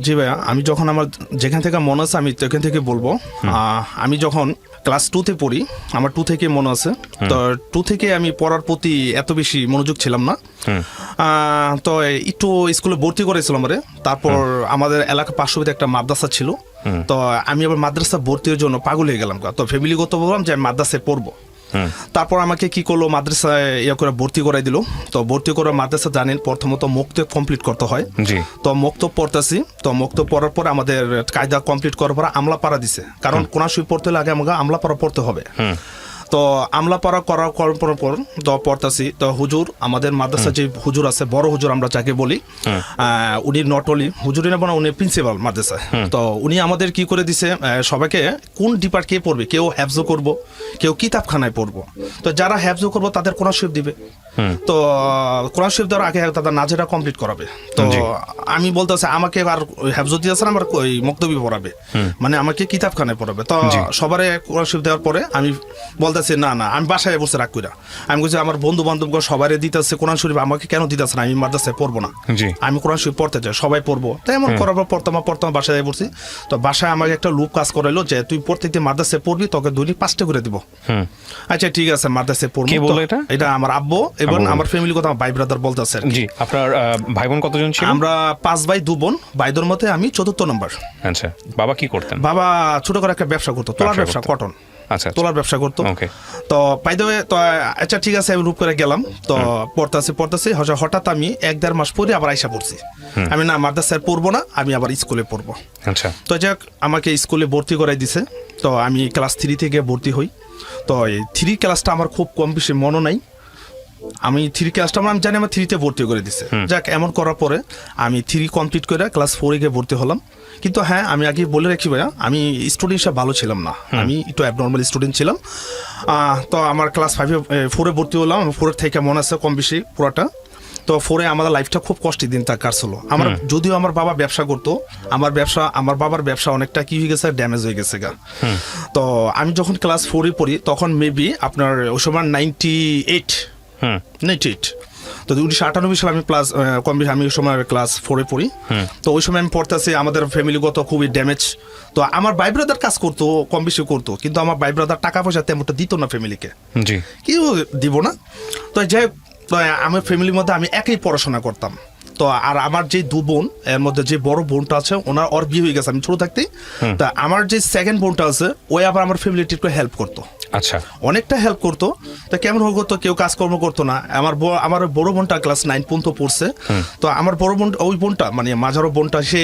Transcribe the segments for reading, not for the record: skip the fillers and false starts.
জি ভাইয়া, আমি যখন আমার যেখান থেকে মনে আছে আমি সেখান থেকে বলবো। আমি যখন ক্লাস 2-তে পড়ি, আমার 2 থেকে মনে আছে। তো 2 থেকে আমি পড়ার প্রতি এত বেশি মনোযোগ ছিলাম না। তো একটু স্কুলে ভর্তি করেছিল আমারে। তারপর আমাদের এলাকা পার্শ্ববর্তী একটা মাদ্রাসা ছিল। তো আমি আবার মাদ্রাসা ভর্তির জন্য পাগল হয়ে গেলাম। তো ফ্যামিলিগত বললাম যে আমি মাদ্রাসায় পড়বো। তারপর আমাকে কি করলো, মাদ্রাসায় করে ভর্তি করাই দিল। তো ভর্তি করে মাদ্রাসা জানেন প্রথমত মুক্ত কমপ্লিট করতে হয়। তো মুক্ত পড়তেছি। তো মুক্ত পড়ার পর আমাদের কায়দা কমপ্লিট করার পর আমলা পাড়া দিছে, কারণ কোরআন শরীফ পড়তে হলে আগে আমাকে আমলা পাড়া পড়তে হবে। তো আমলা পাড়া করার পর তো পড়তেছি। তো হুজুর, আমাদের মাদ্রাসা যে হুজুর আছে, বড় হুজুর আমরা যাকে বলি, উনি নট অনলি হুজুরই না, উনি প্রিন্সিপাল মাদ্রাসায়। তো উনি আমাদের কি করে দিছে, সবাইকে কোন ডিপার্ট কে পড়বে, কেউ হ্যাফজো করবো, কেউ কিতাবখানায় পড়বো। তো যারা হ্যাফজো করবো তাদের কোরআন শরীফ দিবে। তো কোরআন শরীফ দেওয়ার আগে তাদের নাজেরা কমপ্লিট করাবে। তো আমি বলতেছি আমাকে আর হ্যাফজো দিয়েছে না, আমার ওই মক্তবি পড়াবে, মানে আমাকে কিতাবখানায় পড়াবে। তো সবারে কোরআন শরীফ দেওয়ার পরে আমি বলতেছি না না, আমি বাসায় বসে রাখ কইরা। আমি বলছি আমার বন্ধু বান্ধব সবাই দিতেছে কোরআন শরীফ, আমাকে কেন দিতেছে না? আমি মাদ্রাসায় পড়বো না, আমি কোরআন শরীফ পড়তে চাই, সবাই পড়বো। তাই এমন করার পর পড়তাম বাসায় পড়ছি। তো বাসায় আমাকে একটা লোক কাজ করাইলো যে তুই প্রত্যেকদিন মাদ্রাসায় পড়বি, তোকে দৈনিক 5টা করে দিব। আচ্ছা ঠিক আছে, মাদ্রাসায় পড়বো। এটা আমার আব্বু এবং আমার ফ্যামিলি কথা, আমার ভাই ব্রাদার বলতেছে। জি, আপনার ভাই বোন কতজন ছিল? আমরা 5 ভাই 2 বোন। ভাইদের মধ্যে আমি 4র্থ নম্বর। আচ্ছা, বাবা কি করতেন? বাবা ছোট করে একটা ব্যবসা করতো, তোলার ব্যবসা, কটন। আচ্ছা, তোলার ব্যবসা করতো। তো বাই দ্য ওয়ে, তো আচ্ছা ঠিক আছে, আমি রূপ করে গেলাম। তো পড়তেছি হঠাৎ আমি 1-1.5 মাস পরে আবার আইসা পড়ছি। আমি না মাদ্রাসায় পড়বো না, আমি আবার স্কুলে পড়বো। আচ্ছা, তো যাক আমাকে স্কুলে ভর্তি করাই দিছে। তো আমি ক্লাস 3 থেকে ভর্তি হই। তো এই 3 ক্লাসটা আমার খুব কম বেশি মনে নাই। আমি 3 ক্লাসটা আমি জানি আমার 3-তে ভর্তি করে দিছে। যাক, এমন করার পরে আমি 3 কমপ্লিট করে ক্লাস 4-এ গিয়ে ভর্তি হলাম। কিন্তু হ্যাঁ, আমি আগে বলে রাখি ভাইয়া, আমি স্টুডেন্ট হিসেবে ভালো ছিলাম না, আমি একটু অ্যাবনর্মাল স্টুডেন্ট ছিলাম। তো আমার ক্লাস 4-এ ভর্তি হলাম। 4 থেকে মনে আছে কম বেশি পুরোটা। তো 4-এ আমাদের লাইফটা খুব কষ্টের দিন তার কাটছিল। আমার যদিও আমার বাবা ব্যবসা করতো, আমার বাবার ব্যবসা অনেকটা কি হয়ে গেছে, ড্যামেজ হয়ে গেছে গা। তো আমি যখন ক্লাস 4-এ পড়ি তখন মেবি আপনার ওই সময় 98। তো 1998 সালে আমি আমি ওই সময় ক্লাস 4-এ পড়ি। তো ওই সময় আমি পড়তেছি, আমাদের ফ্যামিলিগত খুবই ড্যামেজ। তো আমার ভাই ব্রাদার কাজ করতো, কম বেশি করতো, কিন্তু আমার ভাই ব্রাদার টাকা পয়সা তেমনটা দিত না ফ্যামিলিকে, কেউ দিব না। তো যাই হোক, আমার ফ্যামিলির মধ্যে আমি একই পড়াশোনা করতাম। তো আর আমার যে 2 বোন, এর মধ্যে যে বড় বোনটা আছে ওর বিয়ে হয়ে গেছে আমি ছোট থাকতেই। তা আমার যে সেকেন্ড বোনটা আছে, ওই আবার আমার ফ্যামিলিটি একটু হেল্প করতো। আচ্ছা, অনেকটা হেল্প করতো। তো কেমন করতো, কেউ কাজকর্ম করতো না। আমার বড় বোনটা ক্লাস 9 পর্যন্ত পড়ছে। তো আমার বড় বোন, ওই বোনটা মানে মাঝারো বোনটা, সে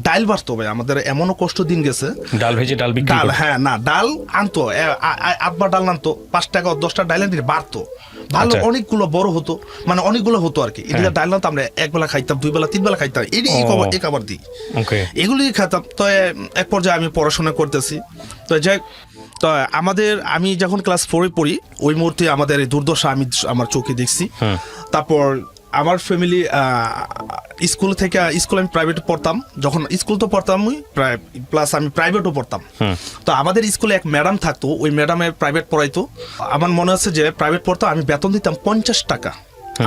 ডাল বাড়তো ভাই। আমাদের এমনও কষ্ট দিন গেছে, ডাল ভেজে ডাল বিক্রি। ডাল, হ্যাঁ না, ডাল আনতো, আব্বা ডাল আনতো, 5 টাকা 10টা ডাল এনে বাড়তো। ভালো অনেকগুলো বড় হতো, মানে অনেকগুলো হতো আর কি। এগুলো ডাল আনতো, আমরা 1 বেলা খাইতাম, 2 বেলা 3 বেলা খাইতাম, এই খাবার দিই, এগুলি খাইতাম। তো এক পর্যায়ে আমি পড়াশোনা করতেছি। তো যাই, তো আমি যখন ক্লাস 4-এ পড়ি, ওই মুহূর্তে আমাদের এই দুর্দশা আমি আমার চোখে দেখছি। তারপর আমার ফ্যামিলি স্কুল আমি প্রাইভেটে পড়তাম। যখন স্কুল তো পড়তাম প্লাস আমি প্রাইভেটও পড়তাম। তো আমাদের স্কুলে এক ম্যাডাম থাকতো, ওই ম্যাডামে প্রাইভেট পড়াইতো। আমার মনে আছে যে প্রাইভেট পড়তাম, আমি বেতন দিতাম 50 টাকা।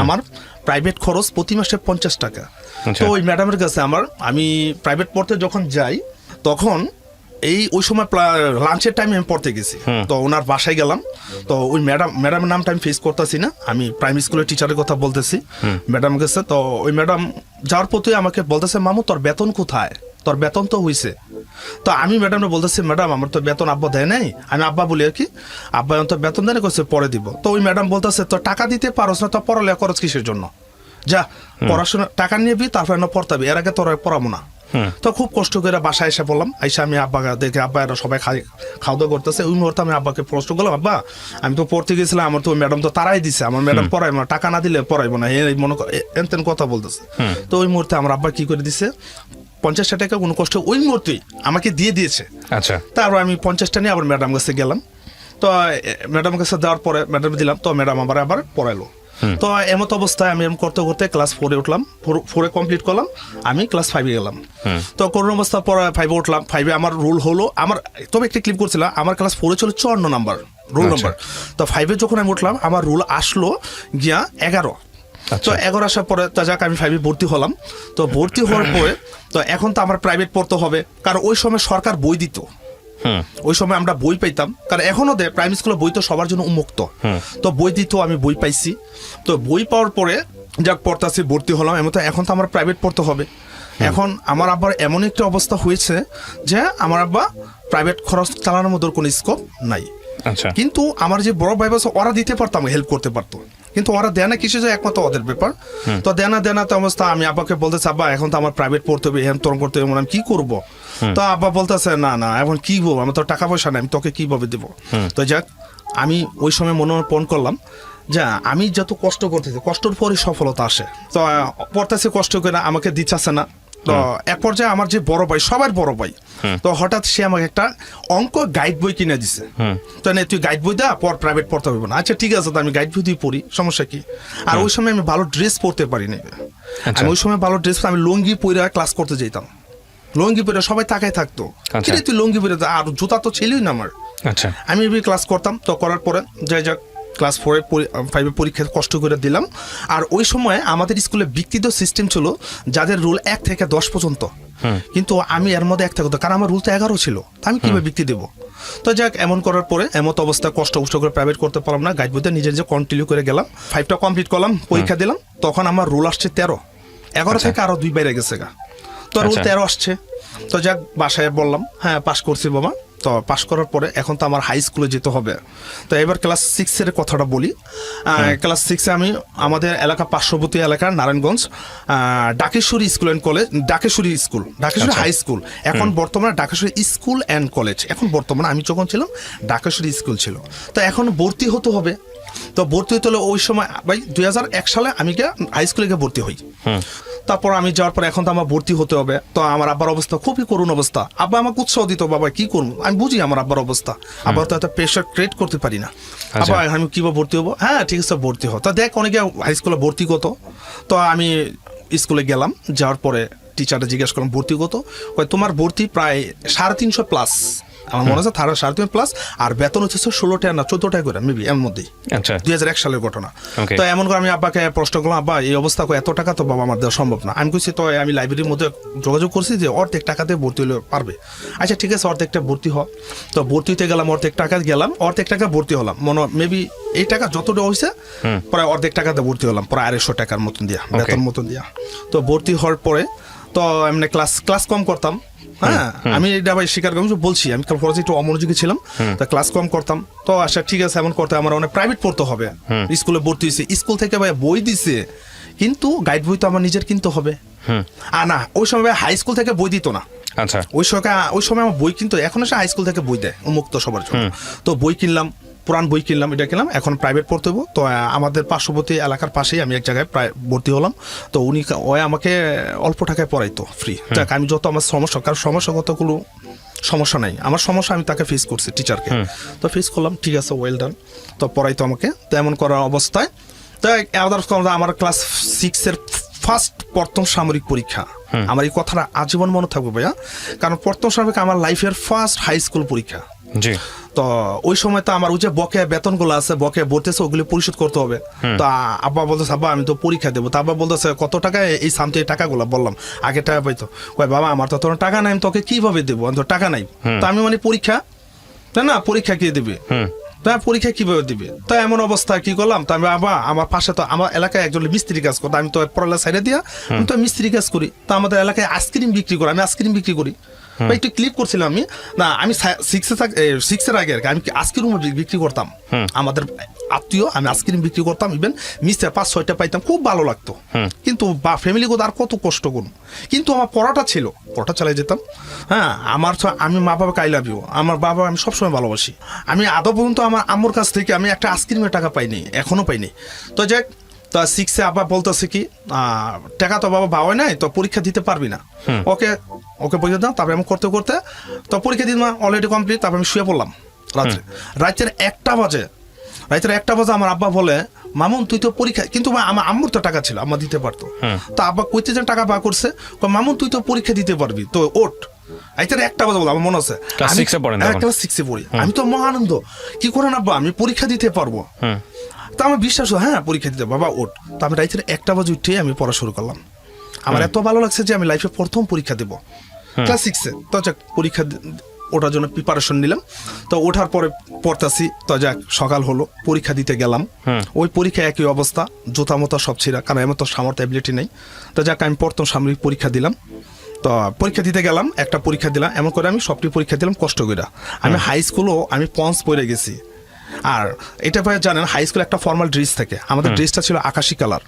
আমার প্রাইভেট খরচ প্রতি মাসে 50 টাকা। তো ওই ম্যাডামের কাছে আমি প্রাইভেট পড়তে যখন যাই, তখন ওই সময় লাঞ্চের টাইমে আমি পড়তে গেছি। তো ওনার বাসায় গেলাম। তো ওই ম্যাডামের নামটা আমি ফেস করতেছি না, আমি প্রাইমারি স্কুলের টিচারের কথা বলতেছি ম্যাডাম গেছে। তো ওই ম্যাডাম যাওয়ার পথে আমাকে বলতেছে, মামু তোর বেতন কোথায়, তোর বেতন তো হয়েছে। তো আমি ম্যাডামকে বলতেছি, ম্যাডাম আমার তো বেতন আব্বা দেয় নাই। আমি আব্বা বলি আর কি, আব্বা তো বেতন দেয় না, করছে পরে দিব। তো ওই ম্যাডাম বলতেছে, তোর টাকা দিতে পারোস না, তো পড়ালেখা খরচ কিসের জন্য, যা পড়াশোনা টাকা নিবি, তারপর পড়তাবি, এর আগে তোর পড়াবো না। তো খুব কষ্ট করে বাসায় এসে বললাম, আইসা আমি আব্বা দেখে, আব্বা এরা সবাই খাওয়া দাওয়া করতেছে। ওই মুহূর্তে আমি আব্বাকে প্রশ্ন করলাম, আব্বা আমি তো পড়তে গেছিলাম, আমার তো ম্যাডাম তো তারাই দিছে, আমার ম্যাডাম পড়াইবো না, টাকা না দিলে পড়াইবো না, মনে কর এনতেন কথা বলতেছে। তো ওই মুহূর্তে আমার আব্বা কি করে দিছে, 50 টাকা কোনো কষ্ট ওই মুহূর্তেই আমাকে দিয়ে দিয়েছে। আচ্ছা, তারপর আমি 50টা নিয়ে আবার ম্যাডাম কাছে গেলাম। তো ম্যাডাম কাছে দেওয়ার পরে ম্যাডাম দিলাম। তো ম্যাডাম আবার পড়াইলো। তো এমত অবস্থায় আমি করতে করতে ক্লাস 4-এ উঠলাম। 4-এ কমপ্লিট করলাম, আমি ক্লাস 5-এ গেলাম। তো করোনা অবস্থা পরে 5-এ উঠলাম। 5-এ আমার রুল হলো, তবে একটা ক্লিপ করছিলাম, আমার ক্লাস 4-এ ছিল 54 নাম্বার রোল নাম্বার। তো 5-এ যখন আমি উঠলাম, আমার রুল আসলো গিয়া 11। তো 11 আসার পরে তো যাক আমি 5 ভর্তি হলাম। তো ভর্তি হওয়ার পরে তো এখন তো আমার প্রাইভেট পড়তে হবে, কারণ ওই সময় সরকার বই দিত। ওই সময় আমরা বই পাইতাম, কারণ এখনো দেয় প্রাইমারি স্কুলে বই তো সবার জন্য উন্মুক্ত। তো বই দিত, আমি বই পাইছি। তো বই পাওয়ার পরে যাক পড়তাছি, ভর্তি হলাম। এখন তো আমার প্রাইভেট পড়তে হবে। এখন আমার আব্বার এমন একটা অবস্থা হয়েছে যে আমার আব্বা প্রাইভেট খরচ চালানোর মতো কোনো স্কোপ নাই। কিন্তু আমার যে বড় ভাই আছে ওরা দিতে পারতাম, হেল্প করতে পারতো, কিন্তু ওরা দেয় না কিছু, যে একমাত্র ওদের ব্যাপার। তো দেয় না তো অবস্থা আমি আব্বাকে বলতেছি, আব্বা এখন তো আমার প্রাইভেট পড়তে হবে, এখন তরম করতে হবে, আমি কি করবো? তো আব্বা বলতেছে না এখন কি বলবো, আমার তো টাকা পয়সা নাই, আমি তোকে কিভাবে দেবো? তো যাক আমি ওই সময় মনোনয়ন করলাম যে আমি যত কষ্ট করতেছি, কষ্টের পরই সফলতা আসে। তো পড়তেছি কষ্ট করে, আমাকে দিচ্ছে না। তো এক পর্যায়ে আমার যে বড় ভাই, সবার বড় ভাই, তো হঠাৎ সে আমাকে একটা অঙ্ক গাইড বই কিনে দিছে। তো না তুই গাইড বই দা পর, প্রাইভেট পড়তে হবে না। আচ্ছা ঠিক আছে, তো আমি গাইড বই দিয়ে পড়ি, সমস্যা কি? আর ওই সময় আমি ভালো ড্রেস পরতে পারি না। আমি ওই সময় ভালো ড্রেস, আমি লুঙ্গি পরে ক্লাস করতে যেতাম। লুঙ্গি পরে সবাই তাকায় থাকতো, তুই লুঙ্গি পরে, আর জুতা তো ছিলই না আমার। আমি ক্লাস করতাম। তো করার পরে যাই যাক ক্লাস 4-5 পরীক্ষা কষ্ট করে দিলাম। আর ওই সময় আমাদের স্কুলে বিকৃত সিস্টেম ছিল, যাদের রুল 1 থেকে 10 পর্যন্ত, কিন্তু আমি এর মধ্যে 1 থেকে 10, কারণ আমার রুল তো 11 ছিল, আমি কিভাবে বিক্রি দেবো? তো যাক এমন করার পরে এমত অবস্থা, কষ্ট করে প্রাইভেট করতে পারলাম না, গাইড বইতে নিজে কন্টিনিউ করে গেলাম। 5টা কমপ্লিট করলাম, পরীক্ষা দিলাম। তখন আমার রুল আসছে 13, 11 থেকে আরো 2 বাইরে গেছে গা। তো রুল 13 আসছে। তো যাক বাসায় বললাম, হ্যাঁ পাস করছি বাবা। তো পাস করার পরে এখন তো আমার হাই স্কুলে যেতে হবে। তো এবার ক্লাস 6-এর কথাটা বলি। ক্লাস 6-এ আমি আমাদের এলাকা, পার্শ্ববর্তী এলাকা Narayanganj Dhakeshwari school and college, Dhakeshwari high school, এখন বর্তমানে ডাকেশ্বরী স্কুল অ্যান্ড কলেজ। এখন বর্তমানে আমি যখন ছিলাম ডাকেশ্বরী স্কুল ছিল। তো এখন ভর্তি হতে হবে। তো ভর্তি হতে হলে ওই সময় ভাই 2001 সালে আমি হাই স্কুলে গিয়ে ভর্তি হই। তারপর আমি যাওয়ার পর এখন তো আমার ভর্তি হতে হবে। তো আমার আব্বার অবস্থা খুবই করুণ অবস্থা। আব্বা আমাকে উৎসাহ দিত, বাবা কি করবো, আমি বুঝি আমার আব্বার অবস্থা। আবার তো এত প্রেশার ক্রিয়েট করতে পারি না। আবার আমি কিভাবে ভর্তি হবো? হ্যাঁ ঠিক আছে ভর্তি হো। তা দেখ অনেকে হাই স্কুলে ভর্তি কত। তো আমি স্কুলে গেলাম, যাওয়ার পরে টিচারটা জিজ্ঞেস করলাম ভর্তি কত? তোমার ভর্তি প্রায় 350 প্লাস, আমার মনে হচ্ছে 350 প্লাস, আর বেতন হচ্ছে 16 টাকা না 14 টাকা করে মেবি, এর মধ্যেই। 2001 সালের ঘটনা। তো এমন করে আমি আব্বাকে প্রশ্ন করলাম, আব্বা এই অবস্থা এত টাকা তো বাবা আমার দেওয়া সম্ভব না। আমি কইছি তো আমি লাইব্রেরির মধ্যে যোগাযোগ করছি যে অর্ধেক টাকাতে ভর্তি হলে পারবে। আচ্ছা ঠিক আছে অর্ধেকটা ভর্তি হ। তো ভর্তিতে গেলাম, অর্ধেক টাকা গেলাম, অর্ধেক টাকা ভর্তি হলাম। মেবি এই টাকা যতটা হয়েছে প্রায় অর্ধেক টাকাতে ভর্তি হলাম, প্রায় 250 টাকার মতন দিয়া, বেতন মতন দিয়া। তো ভর্তি হওয়ার পরে তো এমনি ক্লাস কম করতাম। হ্যাঁ আমি এটা ভাই স্বীকার করি, বলছি আমি পড়াতে একটু অমনোযোগী ছিলাম, তা ক্লাস কম করতাম। তো আচ্ছা ঠিক আছে এমন করতে আমার অনেক প্রাইভেট পড়তে হবে, স্কুলে ভর্তি হয়েছে, স্কুল থেকে ভাই বই দিছে, কিন্তু গাইড বই তো আমার নিজের কিনতে হবে। আর না ওই সময় হাই স্কুল থেকে বই দিত না। ওই সময় আমার বই কিনতো, এখন এসে হাই স্কুল থেকে বই দেয় উন্মুক্ত সবার জন্য। তো বই কিনলাম, পুরান বই কিনলাম, এটা কিনলাম, এখন প্রাইভেট পড়তে হবো। তো আমাদের পার্শ্ববর্তী এলাকার পাশেই আমি এক জায়গায় প্রায় ভর্তি হলাম। তো উনি আমাকে অল্প টাকায় পড়াইতো ফ্রি। যাক আমি যত আমার সমস্যা, কারণ সমস্যাগতগুলো সমস্যা নাই, আমার সমস্যা আমি তাকে ফেস করছি টিচারকে। তো ফেস করলাম, ঠিক আছে ওয়েল ডান। তো পড়াইতো আমাকে। তো এমন করার অবস্থায় তো আমার ক্লাস 6-এর ফার্স্ট প্রথম সামরিক পরীক্ষা। আমার এই কথাটা আজীবন মনে থাকবে ভাইয়া, কারণ প্রথম সামরিক আমার লাইফের ফার্স্ট হাই স্কুল পরীক্ষা। তো ওই সময় তো আমার ওই যে বকেয়া বেতনগুলো আছে, বকেয়া ভর্তিছে, ওগুলো পরিশোধ করতে হবে। তো আব্বা বলতেছে, আব্বা আমি তো পরীক্ষা দেবো। তো আব্বা বলতেছে কত টাকা এই সামতে এই টাকাগুলো, বললাম আগে টাকা পাইতো। বাবা আমার তো তোর টাকা নাই, আমি তোকে কিভাবে দেবো, আমি তো টাকা নাই। তো আমি পরীক্ষা, তাই না, পরীক্ষা কে দেবে, পরীক্ষা কিভাবে দিবে? তো এমন অবস্থা কি করলাম, তো আমি বাবা আমার পাশে তো আমার এলাকায় একজন মিস্ত্রি কাজ করতো, আমি তো পড়ালেখা সাইডে দিয়া আমি তো মিস্ত্রি কাজ করি। তো আমাদের এলাকায় আইসক্রিম বিক্রি করি, আমি আইসক্রিম বিক্রি করি। একটু ক্লিপ করছিলাম আমি, না আমি 6-এর আগে আমি আইসক্রিম বিক্রি করতাম, আমাদের আত্মীয়, আমি আইসক্রিম বিক্রি করতাম। ইভেন মিস্ত্রি 5-6টা পাইতাম, খুব ভালো লাগতো। কিন্তু ফ্যামিলি কোথাও আর কত কষ্ট করুন, কিন্তু আমার পড়াটা ছিল, পড়াটা চালাই যেতাম। হ্যাঁ আমি মা বাবাকে আই লাভ ইউ, আমার বাবা আমি সবসময় ভালোবাসি। আমি আদৌ পর্যন্ত আমার আম্মুর কাছ থেকে আমি একটা আইসক্রিমের টাকা পাইনি, এখনো পাইনি। তো যাক, তো 6-এ আবার বলতেছে কি, টাকা তো বাবা পাওয়াই নাই, তো পরীক্ষা দিতে পারবি না। ওকে পরীক্ষা দাও। তারপরে আমি করতে করতে তো পরীক্ষা দিন অলরেডি কমপ্লিট। তারপরে আমি শুয়ে পড়লাম রাতের 1টা বাজে। আমার আব্বা বলে, মামুন তুই তো পরীক্ষা, কিন্তু আমার আম্মুর তো টাকা ছিল, আম্মা দিতে পারতো। তো আব্বা কইতে যে টাকা পা করছে, মামুন তুই তো পরীক্ষা দিতে পারবি, তো ওঠ। রাতের 1টা বাজে বলে, আমার মনে আছে ক্লাস 6-এ পড়ি। আমি তো মহা আনন্দ, কি করে আব্বা আমি পরীক্ষা দিতে পারবো। তো আমার বিশ্বাস হলো, হ্যাঁ পরীক্ষা দিতে বাবা ওঠ। তো আমি রাইতের 1টা বাজে উঠে আমি পড়া শুরু করলাম। আমার এত ভালো লাগছে যে আমি লাইফে প্রথম পরীক্ষা দেবো ক্লাস 6-এ। তো যাক পরীক্ষা ওঠার জন্য প্রিপারেশন নিলাম। তো ওঠার পরে পড়তাছি, তো যাক সকাল হলো, পরীক্ষা দিতে গেলাম। ওই পরীক্ষা একই অবস্থা, জুতা মোতা সব ছিঁড়া, কারণ এমন তো সামর্থ্য অ্যাবিলিটি নেই। তো যাক আমি প্রথম সামরিক পরীক্ষা দিলাম। তো পরীক্ষা দিতে গেলাম, একটা পরীক্ষা দিলাম, এমন করে আমি সবটি পরীক্ষা দিলাম কষ্ট করে। আমি হাই স্কুলও আমি পঞ্চ পড়ে গেছি। আর এটা ভাই জানেন হাই স্কুলে একটা ফর্মাল ড্রেস থাকে, আমাদের ড্রেসটা ছিল আকাশি কালার।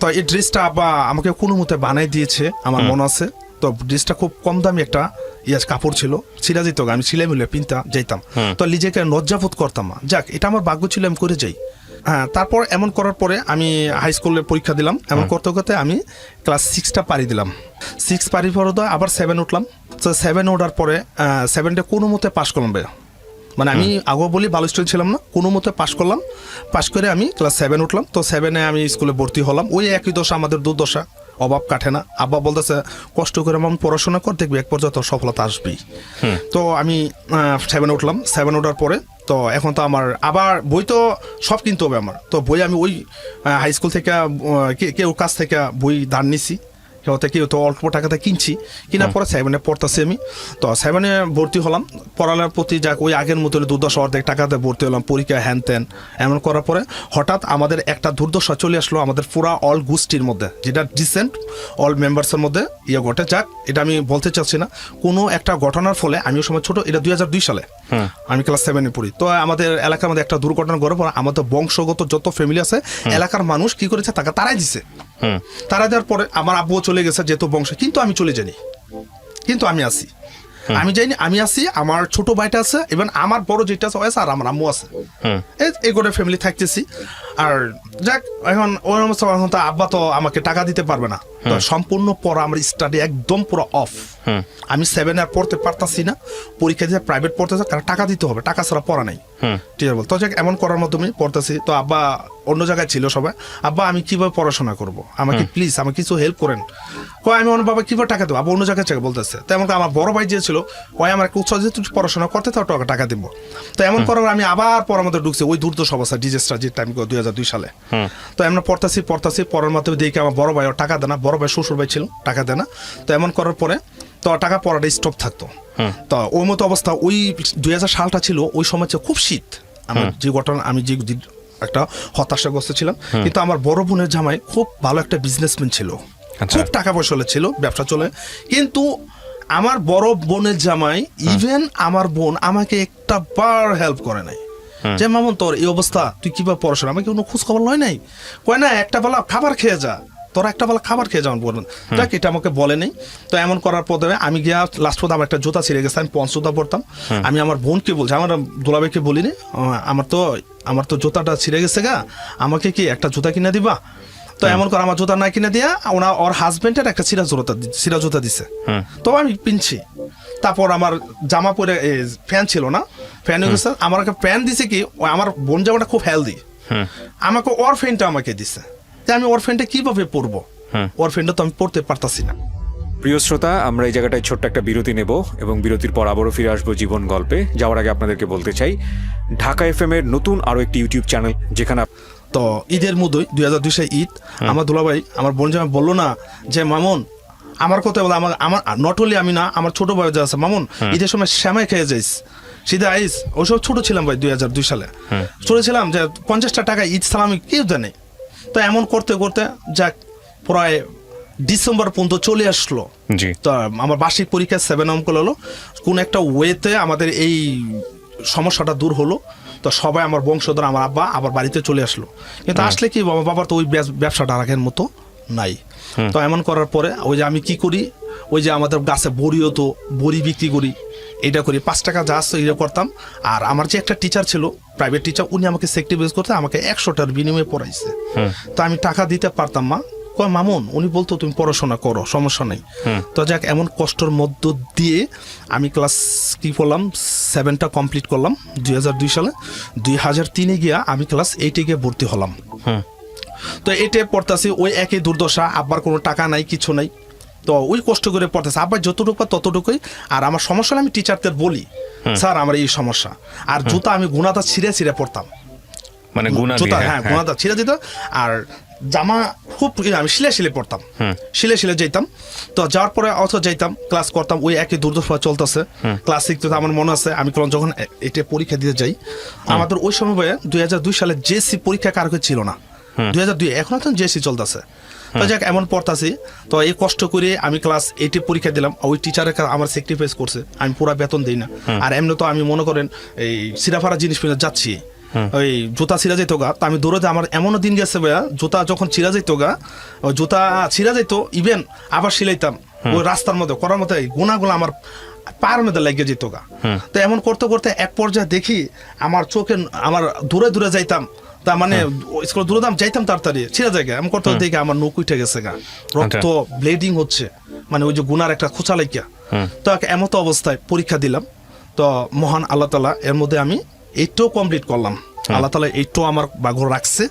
তো এই ড্রেসটা আব্বা আমাকে কোনো মতে বানাই দিয়েছে আমার মনে আছে। তো ড্রেসটা খুব কম দামি একটা কাপড় ছিল, ছিঁড়া যেত, আমি সিলাই মিলে পিনতে যাইতাম। তো নিজেকে লজ্জাবোধ করতাম না, যাক এটা আমার ভাগ্য ছিল আমি করে যাই। হ্যাঁ, তারপর এমন করার পরে আমি হাই স্কুলে পরীক্ষা দিলাম। এমন করতে করতে আমি ক্লাস 6টা পাড়ি দিলাম। 6 পাড়ি পরে তো আবার 7 উঠলাম। তো 7 ওঠার পরে 7টা কোনো মতে পাশ করলাম ভাই। মানে আমি আগেও বলি ভালো স্টুডেন্ট ছিলাম না, কোনো মতে পাশ করলাম। পাশ করে আমি ক্লাস 7 উঠলাম। তো 7-এ আমি স্কুলে ভর্তি হলাম। ওই একই দশা, আমাদের দুর্দশা, অভাব কাটে না। আব্বা বলতেছে কষ্ট করে আমি পড়াশোনা কর, দেখবি এক পর্যায়ে তোর সফলতা আসবেই। তো আমি 7-এ উঠলাম। 7 ওঠার পরে তো এখন তো আমার আবার বই তো সব কিনতে হবে আমার। তো বই আমি ওই হাই স্কুল থেকে কেউ কাছ থেকে বই ধার নিছি, কেউ তো অল্প টাকাতে কিনছি, কিনার পরে 7-এ পড়তেছি আমি। তো 7-এ ভর্তি হলাম। পড়ালের প্রতি যাক ওই আগের মতো দুর্দশা, অর্ধেক টাকাতে ভর্তি হলাম, পরীক্ষা হ্যান ত্যান এমন করার পরে হঠাৎ আমাদের একটা দুর্দশা চলে আসলো আমাদের পুরা অল গোষ্ঠীর মধ্যে, যেটা ডিসেন্ট অল মেম্বার্সের মধ্যে ঘটে। যাক এটা আমি বলতে চাচ্ছি না, কোনো একটা ঘটনার ফলে আমি ওই সময় ছোট, এটা 2002 সালে আমি ক্লাস 7-এ পড়ি। তো আমাদের এলাকার মধ্যে একটা দুর্ঘটনা ঘটে পড়ে, আমাদের বংশগত যত ফ্যামিলি আছে এলাকার মানুষ কি করেছে তাকে তারাই দিছে। তারা দেওয়ার পরে আমার আব্বুও চলে গেছে যেহেতু বংশ, কিন্তু আমি চলে যাইনি, কিন্তু আমি আসি, আমি যাইনি, আমি আসি। আমার ছোট ভাইটা আছে এবং আমার বড় যেটা আছে আর আমার আম্মু আছে, এই করে ফ্যামিলি থাকতেছি। আর যাক এখন ওই অবস্থা, এখন তো আব্বা তো আমাকে টাকা দিতে পারবে না। তো সম্পূর্ণ পড়া আমার স্টাডি একদম পুরো অফ। আমি 7-এ আর পড়তে পারতাছি না, পরীক্ষা দিয়ে প্রাইভেট পড়তেছে, কারণ টাকা দিতে হবে, টাকা ছাড়া পড়া নেই। ঠিক আছে, তো যাক এমন করার মাধ্যমে পড়তেছি। তো আব্বা অন্য জায়গায় ছিল সবাই, আব্বা আমি কিভাবে পড়াশোনা করবো, আমাকে প্লিজ আমাকে কিছু হেল্প করেন। কয় আমি বাবা কিভাবে টাকা দেবো, আব্বা অন্য জায়গায় বলতেছে। তো এমন আমার বড় ভাই যে ছিল কয় আমার একটা উৎসাহ, যে তুই পড়াশোনা করতে থাও, টাকা দিব। তো এমন করার আমি আবার পড়ার মধ্যে ঢুকছি, ওই দুর্দশা অবস্থা, ডিজাস্টার যে টাইম 2002 সালে। তো এমন পড়তাছি পড়ার মাধ্যমে দেখি আমার বড় ভাই টাকা দেয় না, বড় ভাই শ্বশুর ভাই ছিল টাকা দেয় না। তো এমন করার পরে তো টাকা পড়াটা স্টপ থাকতো। তো ওই মতো অবস্থা, ওই 2000 সালটা ছিল, ওই সময় খুব শীত। আমার যে ঘটনা, আমি যে একটা হতাশাগ্রস্ত ছিলাম। কিন্তু আমার বড় বোনের জামাই খুব ভালো একটা বিজনেসম্যান ছিল, খুব টাকা পয়সা ছিল, ব্যবসা চলে। কিন্তু আমার বড় বোনের জামাই, ইভেন আমার বোন আমাকে একটা বার হেল্প করে নাই, যে মামুন তোর এই অবস্থা, তুই কিভাবে পড়াশোনা, আমাকে কোনো খোঁজ খবর লয় নাই। কয় না একটা বেলা খাবার খেয়ে যা, তোরা একটা বেলা খাবার খেয়ে যাওয়ার বলবেন, দেখ এটা আমাকে বলে নেই। তো এমন করার পরে আমি গিয়া লাস্ট পর্যন্ত আমার একটা জুতা ছিঁড়ে গেছে, আমি পঞ্চজুতা পড়তাম। আমি আমার বোনকে বলছি, আমার দুলাভাইকে বলিনি, আমার তো জুতাটা ছিঁড়ে গেছে গা, আমাকে কি একটা জুতা কিনে দিবা। তো এমন করে আমার জুতা না কিনে দিয়া ওর হাজবেন্ডের একটা ছিঁড়া জুতা দিছে। তো আমি পিনছি। তারপর আমার জামা পরে ফ্যান ছিল না, ফ্যান হয়ে গেছে, আমার একটা প্যান্ট দিছে কি, আমার বোন জামাটা খুব হেলদি, আমাকে ওর ফ্যানটা আমাকে দিছে। আমি ওর ফ্যানটা কিভাবে পরবো, ওর ফ্যানটা তো আমি পড়তে পারতাছি না। প্রিয় শ্রোতা, আমরা এই জায়গাটায় ছোট্ট একটা বিরতি নেব এবং বিরতির পর আবারও ফিরে আসবো জীবন গল্পে। যাওয়ার আগে আপনাদেরকে বলতে চাই, ঢাকা FM এর নতুন আরো একটি ইউটিউব চ্যানেল, যেখানে তো ঈদের মধ্যে 2002 সালে ঈদ, আমার দুলাভাই আমার বোন জামাই বললো না যে মামুন, আমার কথা বলে আমার নট অনলি আমি না, আমার ছোট ভাই যা আছে, মামুন ঈদের সময় শ্যামাই খেয়ে যাইস, সিধা আইস। ওইসব ছোট ছিলাম ভাই, 2002 সালে ছোট ছিলাম, যে 50 টাকা ঈদ সালামি কেউ জানে। তো এমন করতে করতে যাক প্রায় ডিসেম্বর পর্যন্ত চলে আসলো। তো আমার বার্ষিক পরীক্ষা 7 অঙ্ক হলো, কোন একটা ওয়েতে আমাদের এই সমস্যাটা দূর হলো। তো সবাই আমার বংশধর, আমার আব্বা আবার বাড়িতে চলে আসলো। কিন্তু আসলে কি বাবার তো ওই ব্যবসাটা আগের মতো নাই। তো এমন করার পরে ওই যে আমি কি করি, ওই যে আমাদের গাছে বড়ি হতো, বড়ি বিক্রি করি, এটা করি, 5 টাকা যা আসতো এটা করতাম। আর আমার যে একটা টিচার ছিল, প্রাইভেট টিচার, উনি আমাকে সেক্রিফাইস করতে আমাকে 100 টাকার বিনিময়ে পড়াইছে। তো আমি টাকা দিতে পারতাম না, কয় মামুন, উনি বলতো তুমি পড়াশোনা করো, সমস্যা নেই। তো যাক এমন কষ্টের মধ্য দিয়ে আমি ক্লাস কি করলাম, 7টা কমপ্লিট করলাম 2002 সালে। 2003-এ গিয়া আমি ক্লাস 8-এ গিয়ে ভর্তি হলাম। তো এটে পড়তেছি, ওই একই দুর্দশা, আব্বার কোনো টাকা নাই, কিছু নাই। তো ওই কষ্ট করে পড়তেছে, আব্বার যতটুকু ততটুকুই। আর আমার সমস্যা আমি টিচারদের বলি, স্যার আমার এই সমস্যা। আর জুতা আমি গুণাটা ছিঁড়ে পড়তাম, মানে গুণা দিয়ে, জুতা, হ্যাঁ, হ্যাঁ হ্যাঁ। গুণাটা ছিঁড়ে দিত। আর জামা খুব আমি শিলে পড়তাম, শিলে যাইতাম। তো যাওয়ার পরে যাইতাম ক্লাস করতাম, ওই একই দুর্দশা চলতেছে। ক্লাস 6 আমার মনে আছে, আমি যখন এটা পরীক্ষা দিতে যাই, আমাদের ওই সময় 2002 সালে জেএসসি পরীক্ষা কারো ছিল না, 2002 এখন তো জেএসসি চলতেছে। তো যাক এমন পড়তাছি, তো এই কষ্ট করে আমি ক্লাস 8 পরীক্ষা দিলাম। ওই টিচারের আমার স্যাক্রিফাইস করছে, আমি পুরো বেতন দিই না। আর এমনি তো আমি মনে করেন এই সিরাফারা জিনিস পেয়ে যাচ্ছি, ওই জুতা ছিঁড়া যেত গা, তো আমি দৌড়তে আমার এমনও দিন গেছে ভাইয়া, জুতা যখন ছিঁড়া যেত গা, ওই জুতা ছিঁড়া যেত ইভেন আবার সিলাইতাম ওই রাস্তার মধ্যে করার মতো, গুণাগুলো আমার পায়ের মধ্যে লেগে যেত গা। তো এমন করতে করতে এক পর্যায়ে দেখি আমার চোখে, আমার দূরে যাইতাম, তার মানে স্কুল দূরে যাইতাম তাড়াতাড়ি ছিঁড়া জায়গা, এমন করতে দেখি আমার নখ উঠে গেছে গা, রক্ত ব্লিডিং হচ্ছে, মানে ওই যে গুনার একটা খোঁচা লাগিয়া। তো এমত অবস্থায় পরীক্ষা দিলাম। তো মহান আল্লাহ তাআলা এর মধ্যে আমি 8টাও কমপ্লিট করলাম, আল্লাহ তাআলা 8টাও আমার বাগর রাখছে।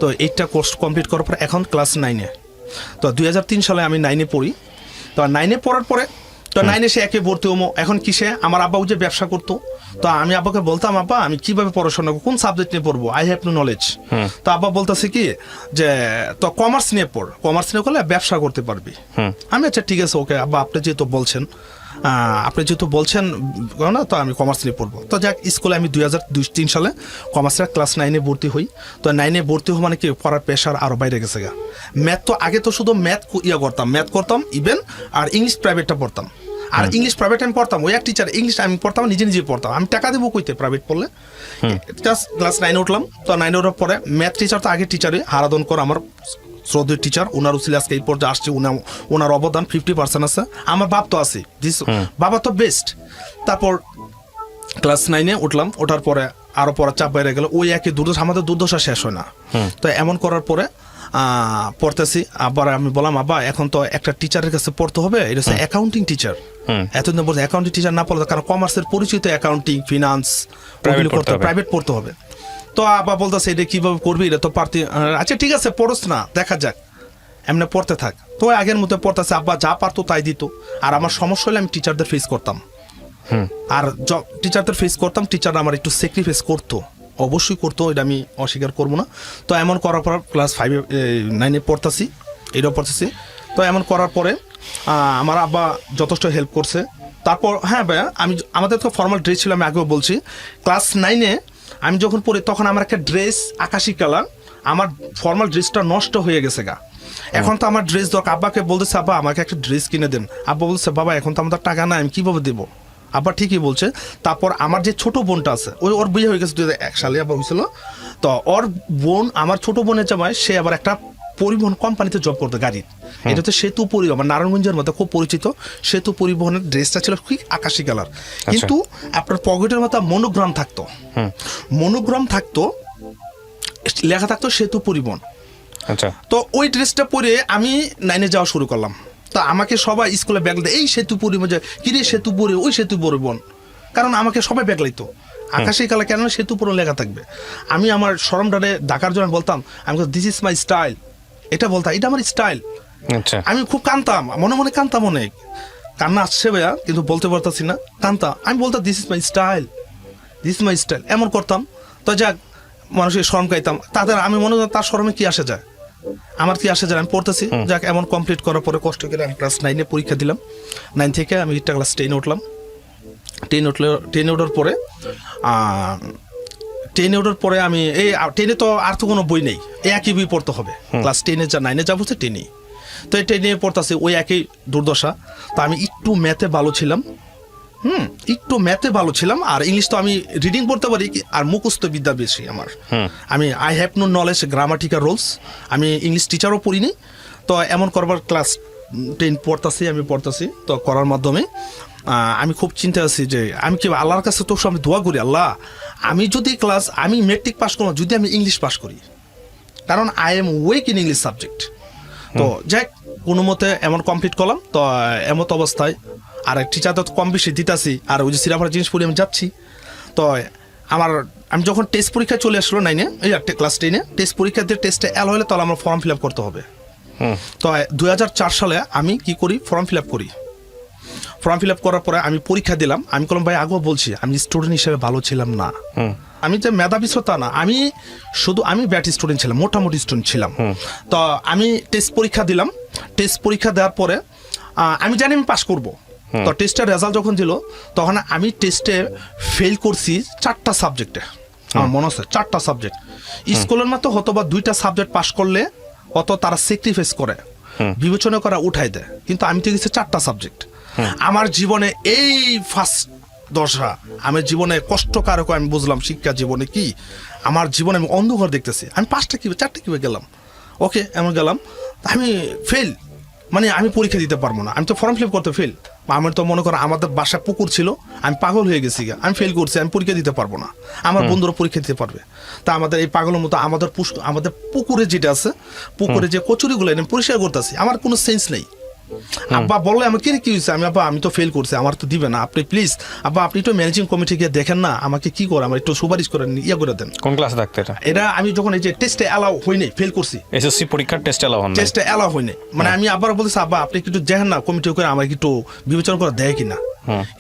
তো 8টা কোর্স কমপ্লিট করার পর এখন ক্লাস 9-এ। তো 2003 সালে আমি 9-এ পড়ি। তো 9-এ পড়ার পরে তো 9-এ সে একে ভর্তি হবো, এখন কিসে, আমার আব্বা যে ব্যবসা করতো, তো আমি আব্বাকে বলতাম, আব্বা আমি কিভাবে পড়াশোনা করবো, কোন সাবজেক্ট নিয়ে পড়বো, আই হ্যাভ নো নলেজ। তো আব্বা বলতেছে কি যে তো কমার্স নিয়ে পড়, কমার্স নিয়ে করলে ব্যবসা করতে পারবি। আমি আচ্ছা ঠিক আছে ওকে আব্বা, আপনি যেহেতু বলছেন না, তো আমি কমার্স নিয়ে পড়বো। তো যাক স্কুলে আমি 2003 সালে কমার্সের ক্লাস 9-এ ভর্তি হই। তো 9-এ ভর্তি হওয়া মানে কি, পড়ার প্রেশার আরো বাইরে গেছে গা। ম্যাথ তো আগে তো শুধু ম্যাথ করতাম ইভেন, আর ইংলিশ প্রাইভেটটা পড়তাম। আর ইংলিশ প্রাইভেট আমি পড়তাম, ওই এক টিচার ইংলিশ আমি পড়তাম, নিজে পড়তাম, আমি টাকা দেবো কইতে প্রাইভেট পড়লে। ক্লাস 9-এ উঠলাম। তো 9-এ ওঠার পরে ম্যাথ টিচার তো আগে টিচারে হারাধন কর, আমার শ্রদ্ধেয় টিচার, ওনার উচিলে আজকে এই পর্যায়ে আসছে, ওনার অবদান 50% আছে। আমার বাপ তো আছে, বাবা তো বেস্ট। তারপর ক্লাস 9-এ উঠলাম, ওঠার পরে আরো পড়া চাপ বেড়ে গেল, ওই একই দুর্দশা, আমাদের দুর্দশা শেষ হয় না। তো এমন করার পরে পড়তেছি, আবার আমি বললাম আব্বা এখন তো একটা টিচারের কাছে পড়তে হবে, এটা হচ্ছে অ্যাকাউন্টিং টিচার। এতদিন বলছে অ্যাকাউন্টিং টিচার না পড়লে, কারণ কমার্সের পরিচিত অ্যাকাউন্টিং, ফিনান্স, প্রাইভেট পড়তে হবে। তো আব্বা বলতেছে এটা কিভাবে করবি, এটা তো পারতি, আচ্ছা ঠিক আছে পড়স না, দেখা যাক, এমনি পড়তে থাক। তো আগের মতো পড়তেছে, আব্বা যা পারতো তাই দিত। আর আমার সমস্যা হলে আমি টিচারদের ফেস করতাম, আর টিচারদের ফেস করতাম, টিচার আমার একটু স্যাক্রিফাইস করতো, অবশ্যই করতো, এটা আমি অস্বীকার করবো না। তো এমন করার পর ক্লাস 9-এ পড়তেছি, এটাও পড়তেছি। তো এমন করার পরে আমার আব্বা যথেষ্ট হেল্প করছে। তারপর হ্যাঁ ভাইয়া, আমাদের তো ফর্মাল ড্রেস ছিল, আমি আগেও বলছি। ক্লাস 9-এ আমি যখন পড়ি তখন আমার একটা ড্রেস আকাশি কালার, আমার ফর্মাল ড্রেসটা নষ্ট হয়ে গেছে গা। এখন তো আমার ড্রেস দরকার, আব্বাকে বলতেছে আব্বা আমাকে একটা ড্রেস কিনে দেন। আব্বা বলছে বাবা এখন তো আমাদের টাকা নাই, আমি কিভাবে দেবো। আব্বা ঠিকই বলছে। তারপর আমার যে ছোট বোনটা আছে, ওর বিয়ে হয়ে গেছে 2001 সালে আবার হয়েছিল। তো ওর বোন, আমার ছোট বোনের জামাই, সে আবার একটা পরিবহন কোম্পানিতে জব করতো, গাড়ির। এটা হচ্ছে সেতু পরিবহন, নারায়ণগঞ্জের মধ্যে খুব পরিচিত সেতু পরিবহনের ড্রেসটা ছিল ঠিক আকাশি কালার, কিন্তু আপনার পকেটের মতো মনোগ্রাম থাকতো, লেখা থাকতো সেতু পরিবহন। তো ওই ড্রেসটা পরে আমি 9-এ যাওয়া শুরু করলাম। তা আমাকে সবাই স্কুলে ব্যাগ দেয়, এই সেতু পরিবহন, কিরে সেতু পরি, ওই সেতু পরিবহন, কারণ আমাকে সবাই ব্যাগ লাইতো। আকাশি কালার কেন, সেতু পরিবহন লেখা থাকবে। আমি আমার শরমটারে ডাকার জন্য বলতাম, আমি দিস ইজ মাই স্টাইল, এটা বলতাম, এটা আমার স্টাইল। আমি খুব কানতাম, মনে মনে কানতাম, অনেক কান্না আসছে ভাইয়া, কিন্তু বলতে পারতাছি না, কানতাম। আমি বলতাম দিস ইজ মাই স্টাইল, এমন করতাম। তো যাক মানুষের শরম গাইতাম, তাদের আমি মনে করতাম তার শরমে কি আসে যায়, আমার কি আসে যায়, আমি পড়তেছি। যাক এমন কমপ্লিট করার পরে কষ্ট করে আমি ক্লাস 9-এ পরীক্ষা দিলাম। 9 থেকে আমি ক্লাস 10-এ উঠলাম। 10-এ ওঠার পরে 10-এ ওঠার পরে আমি 10-এ তো আর তো কোনো বই নেই, একই বই পড়তে হবে। ক্লাস 10-এ 9-এ যা বলছে 10-এ, তো 10-এ পড়তেছি, ওই একই দুর্দশা। তো আমি একটু ম্যাথে ভালো ছিলাম, আর ইংলিশ তো আমি রিডিং পড়তে পারি, আর মুখস্থ বিদ্যা বেশি আমার। I have no knowledge grammatical rules, আমি ইংলিশ টিচারও পড়িনি। তো এমন করবার ক্লাস 10 পড়তাছি। তো করার মাধ্যমে আমি খুব চিন্তা আছি যে আমি কি আল্লাহর কাছে তো আমি দোয়া করি, আল্লাহ আমি যদি আমি মেট্রিক পাস করলাম, যদি আমি ইংলিশ পাস করি, কারণ I am weak in English subject. তো যাক কোনো মতে এমন কমপ্লিট করলাম। তো এমত অবস্থায় আর টিচার তো কম বেশি দিতাছি, আর ওই যে সিরাফার জিনিস পড়ে আমি যাচ্ছি। তো আমি যখন টেস্ট পরীক্ষা চলে আসলো 9-এ, ক্লাস 10-এ টেস্ট পরীক্ষা দিয়ে টেস্টে এল হলে তাহলে আমার ফর্ম ফিল আপ করতে হবে। তো 2004 সালে আমি কি করি, ফর্ম ফিল আপ করার পরে আমি পরীক্ষা দিলাম। আমি বললাম ভাই আগেও বলছি, আমি স্টুডেন্ট হিসেবে ভালো ছিলাম না, আমি যে মেধাবী ছিল তা না, আমি ব্যাট স্টুডেন্ট ছিলাম, মোটামুটি স্টুডেন্ট ছিলাম। তো আমি টেস্ট পরীক্ষা দিলাম। টেস্ট পরীক্ষা দেওয়ার পরে আমি জানি আমি পাস করব। তো টেস্টের রেজাল্ট যখন দিল তখন আমি টেস্টে ফেল করছি 4টা সাবজেক্টে। আমার মনে আছে 4টা সাবজেক্ট। স্কুলের মতো হতো বা 2টা সাবজেক্ট পাস করলে অত তারা স্যাক্রিফাইস করে, বিবেচনা করা উঠাই দেয়, কিন্তু আমি তো গেছি 4টা সাবজেক্ট। আমার জীবনে এই ফার্স্ট দশা, আমার জীবনে কষ্টকারক আমি বুঝলাম শিক্ষা জীবনে কি। আমার জীবনে আমি অন্ধকার দেখতেছি, আমি 4টা কিভাবে গেলাম। ওকে, এমন গেলাম, আমি ফেল, মানে আমি পরীক্ষা দিতে পারবো না, আমি তো ফর্ম ফিল আপ করতে ফেল। আমার তো মনে করো আমাদের বাসায় পুকুর ছিল, আমি পাগল হয়ে গেছি, আমি ফেল করছি, আমি পরীক্ষা দিতে পারবো না, আমার বন্ধুরা পরীক্ষা দিতে পারবে। তা আমাদের এই পাগলের মতো আমাদের পুকুরে যেটা আছে, পুকুরে যে কচুরিগুলো এনে পরিষ্কার করতেছি, আমার কোনো সেন্স নেই। আব্বা বললে আমাকে কি হয়েছে, আমি তো ফেল করছি, আমার তো দিবে না, আপনি প্লিজ আব্বা আপনি একটু ম্যানেজিং কমিটি গিয়ে দেখেন না, আমাকে কি করে, আমার একটু সুপারিশ করে করে দেন। কোন ক্লাসে থাকতে এটা? এটা আমি যখন এই যে টেস্টে অ্যালাউ হইনি, ফেল করছি, এসএসসি পরীক্ষার টেস্ট এলাও হন না? টেস্টে অ্যালাউ হইনি, মানে আমি আবার বলছি আব্বা আপনি একটু দেখেন না কমিটি করে আমাকে একটু বিবেচনা করে দেয় কিনা।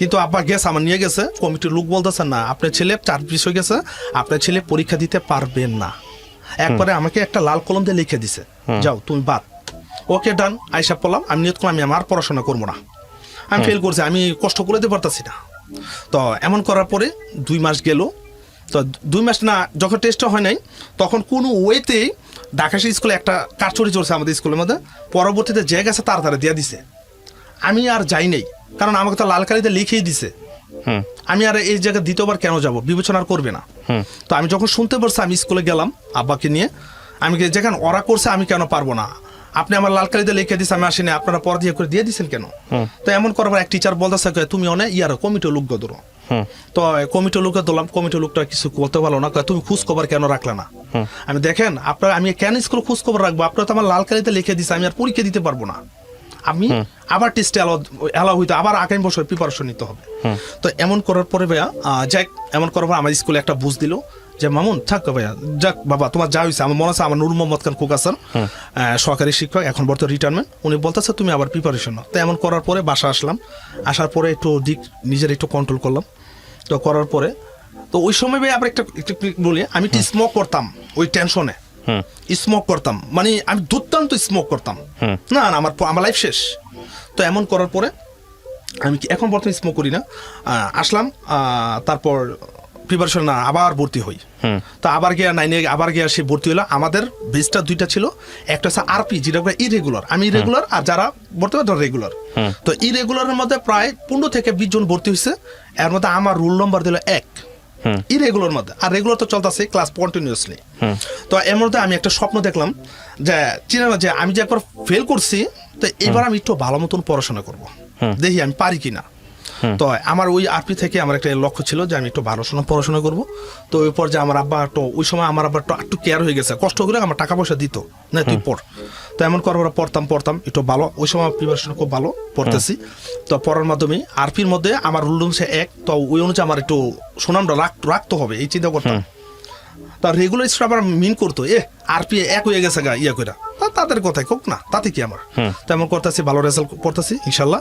কিন্তু আব্বা গেছে, আমার নিয়ে গেছে, কমিটির লোক বলতেছে না আপনার ছেলে 4 পিস হয়ে গেছে, আপনার ছেলে পরীক্ষা দিতে পারবেন না। একবারে আমাকে একটা লাল কলম দিয়ে লিখে দিছে, যাও তুমি বাদ। ওকে ডান, আইসা পড়লাম, আমি নিয়ত করলাম আমি আমার পড়াশোনা করবো না, আমি ফেল করছি, আমি কষ্ট করে দিতে পারতাছি না। তো এমন করার পরে 2 মাস গেল। তো 2 মাস না, যখন টেস্টটা হয় নাই তখন কোনো ওয়েতেই ঢাকা স্কুলে একটা কারচুরি চলছে আমাদের স্কুলের মধ্যে, পরবর্তীতে যে গেছে তাড়াতাড়ি দিয়ে দিছে। আমি আর যাই নাই, কারণ আমাকে তো লাল কালিতে লিখেই দিছে। আমি আর এই জায়গায় দ্বিতীয়বার কেন যাব, বিবেচনা করবে না। তো আমি যখন শুনতে পারছি আমি স্কুলে গেলাম আব্বাকে নিয়ে, আমি যেখানে ওরা করছে আমি কেন পারবো না, আপনি আমার লাল কালিতে লিখে দিচ্ছে, আমি আসিনি, আপনারা পর দিয়ে করে দিয়ে দিচ্ছেন কেন। তো এমন করার এক টিচার বলতেছে তুমি অনেক কমিটির লোক ধরো। তো কমিটির লোককে দিলাম, কমিটির লোকটা কিছু বলতে পারলো না, তুমি খোঁজ খবর কেন রাখলে না। আমি দেখেন আপনার, আমি কেন স্কুলে খোঁজ খবর রাখবো, আপনারা তো আমার লাল কালিতে লিখে দিচ্ছে, আমি আর পরীক্ষা দিতে পারবো না, আমি আবার টেস্টে অ্যালাউ হইতে আবার আগামী বছর প্রিপারেশন নিতে হবে। তো এমন করার পরে ভাইয়া যাক, এমন করার পর আমার স্কুলে একটা বুঝ দিল যে মামুন থাক ভাইয়া, যাক বাবা তোমার যা হয়েছে। আমার মনে আছে আমার নূর মোহাম্মদ খান খোকা স্যার, সরকারি শিক্ষক, এখন বর্তমানে রিটায়ারমেন্ট, উনি বলতেছে তুমি আবার প্রিপারেশন নাও। তো এমন করার পরে বাসা আসলাম, আসার পরে একটু নিজের একটু কন্ট্রোল করলাম। তো করার পরে তো ওই সময় ভাই আবার একটু বলি, আমি একটু স্মোক করতাম ওই টেনশনে, স্মোক করতাম, মানে আমি দুর্দান্ত স্মোক করতাম, না আমার লাইফ শেষ। তো এমন করার পরে আমি এখন বর্তমানে স্মোক করি না। আসলাম, তারপর প্রিপারেশন না আবার ভর্তি হই। তো আবার গিয়ে 9-এ আবার গিয়ে সে ভর্তি হলো। আমাদের বেসটা 2টা ছিল, একটা হচ্ছে আরপি যেটা ইরেগুলার, আমি ইরেগুলার, আর যারা বর্তমানে রেগুলার। তো ইরেগুলারের মধ্যে প্রায় 15 থেকে 20 জন ভর্তি হয়েছে, এর মধ্যে আমার রোল নম্বর দিল 1 ইরেগুলার মধ্যে, আর রেগুলার তো চলতেছে ক্লাস কন্টিনিউয়াসলি। তো এর মধ্যে আমি একটা স্বপ্ন দেখলাম যে যে আমি যে একবার ফেল করছি, তো এবার আমি একটু ভালো মতন পড়াশোনা করব, দেখি আমি পারি কিনা। তো আমার ওই আরপি থেকে আমার একটা লক্ষ্য ছিল যে আমি একটু ভালো পড়াশোনা করব। তো ওই পর যে আমার আব্বা একটু ওই সময় আমার আব্বা একটু কেয়ার হয়ে গেছে, কষ্ট করে আমার টাকা পয়সা দিত, না তুই পড়। তো এমন করার পড়তাম একটু ভালো, ওই সময় প্রিপারেশন খুব ভালো পড়তেছি। তো পড়ার মাধ্যমে আরপির মধ্যে আমার রুল হচ্ছে 1, তো ওই অনুযায়ী আমার একটু সুনামটা রাখতে হবে এই চিন্তা করতাম। তা রেগুলার স্টাফ আবার মিন করতো আরপি 1 হয়ে গেছে গা ইয়া করে, তাদের কথাই হোক না, তাতে কি আমার। তো এমন করতেছি, ভালো রেজাল্ট করতেছি ইনশাল্লাহ।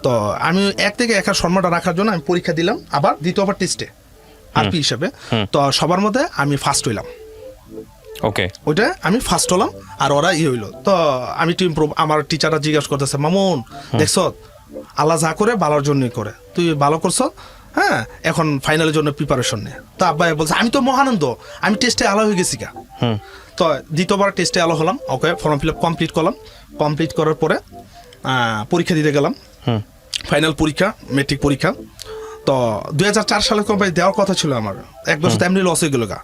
তো আমি 1 থেকে 1 সম্মানটা রাখার জন্য আমি পরীক্ষা দিলাম আবার দ্বিতীয়বার টেস্টে আরপি হিসাবে। তো সবার মধ্যে আমি ফার্স্ট হইলাম, ওকে, ওইটা আমি ফার্স্ট হলাম, আর ওরা হইলো। তো আমি একটু ইমপ্রুভ, আমার টিচাররা জিজ্ঞাসা করতেছে মামুন দেখছ আল্লাহ যা করে ভালোর জন্যই করে, তুই ভালো করছ, হ্যাঁ এখন ফাইনালের জন্য প্রিপারেশন নে। তো আব্বাই বলছে আমি তো মহানন্দ, আমি টেস্টে আলো হয়ে গেছি গা। তো দ্বিতীয়বার টেস্টে আলো হলাম, ওকে ফর্ম ফিল আপ কমপ্লিট করলাম। কমপ্লিট করার পরে পরীক্ষা দিতে গেলাম, ফাইনাল পরীক্ষা, মেট্রিক পরীক্ষা। তো 2004 সালে কোম্পানি দেওয়ার কথা ছিল আমার, 1 বছর তেমনি লস হয়ে গেল গা।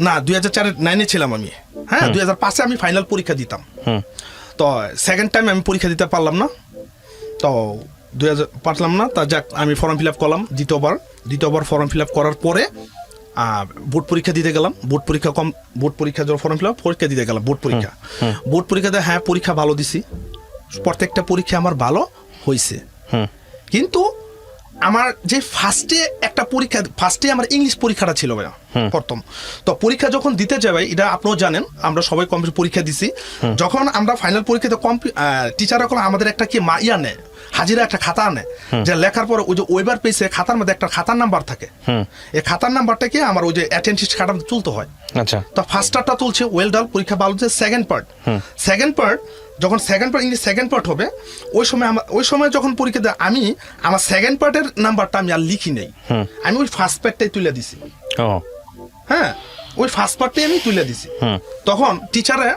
না 2004-9-এ ছিলাম আমি, হ্যাঁ 2005-এ আমি ফাইনাল পরীক্ষা দিতাম। তো সেকেন্ড টাইম আমি পরীক্ষা দিতে পারলাম না, তো 2000 পারলাম না। তা যাক আমি ফর্ম ফিল আপ করলাম দ্বিতীয়বার ফর্ম ফিল আপ করার পরে বোর্ড পরীক্ষা দিতে গেলাম। বোর্ড পরীক্ষা যখন ফর্ম ফিল আপ পরীক্ষা দিতে গেলাম, বোর্ড পরীক্ষাতে হ্যাঁ পরীক্ষা ভালো দিছি, প্রত্যেকটা পরীক্ষা আমার ভালো হয়েছে। কিন্তু আমার যে ফার্স্টে আমার ইংলিশ পরীক্ষাটা ছিল ভাইয়া প্রথম। তো পরীক্ষা যখন দিতে যাই ভাই, এটা আপনারাও জানেন, আমরা সবাই কম্পিউটার পরীক্ষা দিছি। যখন আমরা ফাইনাল পরীক্ষাতে টিচাররা কোনো আমাদের একটা কি ইয়া নেয়, হাজিরা একটা খাতা আনে, যে লেখার পর ওই যে ওয়েবার পেজে খাতার মধ্যে একটা খাতার নাম্বার থাকে, এই খাতার নাম্বারটাকে আমার ওই যে অ্যাটেন্ডেন্স খাতার মধ্যে তুলতে হয়। আচ্ছা, তো ফার্স্টটা তুলছে, ওয়েল ডাল, পরীক্ষা ভালো হচ্ছে। সেকেন্ড পার্ট যখন ইংলিশ সেকেন্ড পার্ট হবে, ওই সময় যখন পরীক্ষা দেয়, আমি আমার সেকেন্ড পার্টের নাম্বারটা আমি আর লিখি নেই, আমি ওই ফার্স্ট পার্টটাই তুলে দিছি। হ্যাঁ, ওই ফার্স্ট পার্টটাই আমি তুলে দিছি। তখন টিচারে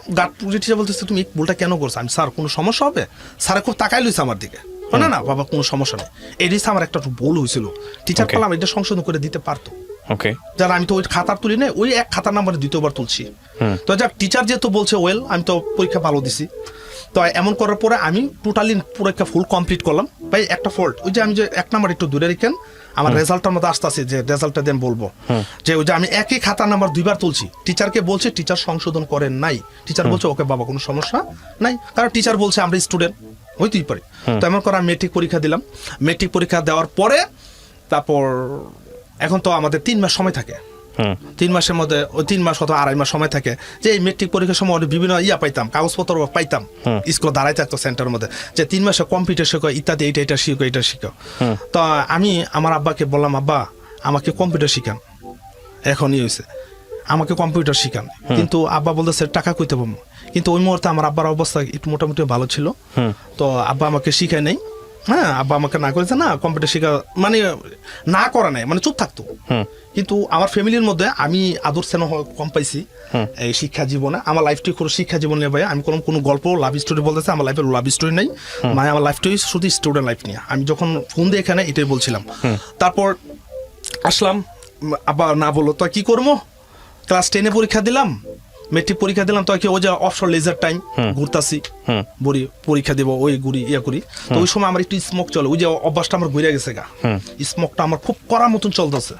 টিচার বলতেছে তুমি ভুলটা কেন করছো? আমি স্যার কোনো সমস্যা হবে? স্যার খুব তাকাই লইছে আমার দিকে, না না বাবা কোনো সমস্যা নেই, এটাই আমার একটা ভুল হয়েছিল। টিচার বললাম এটা সংশোধন করে দিতে পারতো। ওকে, যারা আমি তো ওই খাতার তুলি না, ওই এক খাতার নাম্বারে দ্বিতীয়বার তুলছি। তো যাক, টিচার যেহেতু বলছে ওয়েল, আমি তো পরীক্ষা ভালো দিছি। তো এমন করার পরে আমি টোটালি পরীক্ষা ফুল কমপ্লিট করলাম। ভাই একটা ফল্ট, ওই যে আমি যে এক নাম্বার একটু দূরে রেখেন, আমার রেজাল্টের মধ্যে আসতেছে, যে রেজাল্টটা দেন বলবো, যে ওই যে আমি একই খাতার নাম্বার 2বার তুলছি। টিচারকে বলছে, টিচার সংশোধন করেন নাই। টিচার বলছে ওকে বাবা কোনো সমস্যা নাই, কারণ টিচার বলছে আমরা স্টুডেন্ট, হইতেই পারে। তো এমন করে আমি মেট্রিক পরীক্ষা দিলাম। মেট্রিক পরীক্ষা দেওয়ার পরে তারপর এখন তো আমাদের 3 মাস সময় থাকে। 3 মাসের মধ্যে ওই 3 মাস অথবা 2.5 মাস সময় থাকে, যে এই মেট্রিক পরীক্ষার সময় বিভিন্ন পাইতাম, কাগজপত্র পাইতাম, স্কুল দাঁড়াই থাকতো সেন্টারের মধ্যে, যে 3 মাসে কম্পিউটার শেখো ইত্যাদি, এটা শিখো, এটা শিখো। তো আমি আমার আব্বাকে বললাম, আব্বা আমাকে কম্পিউটার শিখান, এখনই হয়েছে, আমাকে কম্পিউটার শিখান। কিন্তু আব্বা বলতেছে টাকা কইতে পারবো। কিন্তু ওই মুহূর্তে আমার আব্বার অবস্থা একটু মোটামুটি ভালো ছিল, তো আব্বা আমাকে শিখায় নেই। হ্যাঁ, আব্বা আমাকে না করেছে, না কম্পিউটার শেখা মানে না করা নাই, মানে চুপ থাকতো। কিন্তু আমার ফ্যামিলির মধ্যে আমি আদর স্নেহ কম পাইছি এই শিক্ষা জীবনে। আমার লাইফটি কোনো শিক্ষা জীবন নিয়ে ভাই, আমি কোনো গল্প লাভ স্টোরি বলতেছে, আমার লাইফের লাভ স্টোরি নেই, মানে আমার লাইফটাই শুধু স্টুডেন্ট লাইফ নিয়ে। আমি যখন ফোন দিয়ে এখানে এটাই বলছিলাম। তারপর আসলাম, আব্বা না বললো তো কি করবো, ক্লাস 10 পরীক্ষা দিলাম, মেট্রিক পরীক্ষা দিলাম, তো কি ওই যে অবসর লেজার টাইম ঘুরতাছি, বড়ি পরীক্ষা দেবো, ওই ঘুরি করি। তো ওই সময় আমার একটু স্মোক চলে, ওই যে অভ্যাসটা আমার ঘুরে গেছে গা, স্মোকটা আমার খুব করার মতন চলতেছে।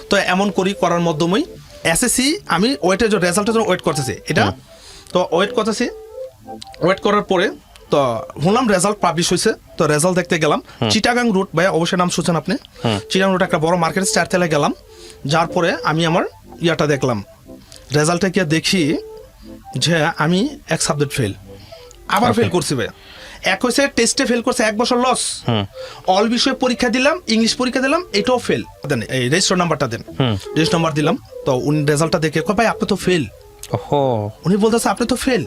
তো এমন করার মাধ্যমেই এসএসসি আমি ওয়েটের যে রেজাল্টের জন্য ওয়েট করতেছি, এটা তো ওয়েট করার পরে তো শুনলাম রেজাল্ট পাবলিশ হয়েছে। তো রেজাল্ট দেখতে গেলাম চিটাগাং রুট, ভাই অবশ্যই নাম শুনছেন আপনি, চিটাগাং রুট একটা বড় মার্কেট, 4 তলায় গেলাম। যার পরে আমি আমার দেখলাম, রেজাল্টটা কি দেখি যে আমি এক সাবজেক্ট ফেল, আবার ফেল করছি ভাই। এক হয়েছে টেস্টে ফেল করছে, 1 বছর লস। অল বিষয়ে পরীক্ষা দিলাম, ইংলিশ পরীক্ষা দিলাম, এটাও ফেল। দেন এই রেজিস্টার নাম্বারটা দেন, রেজিস্টার নাম্বার দিলাম। তো উনি রেজাল্টটা দেখে কয় ভাই আপনি তো ফেল। উনি বলতেছে আপনি তো ফেল।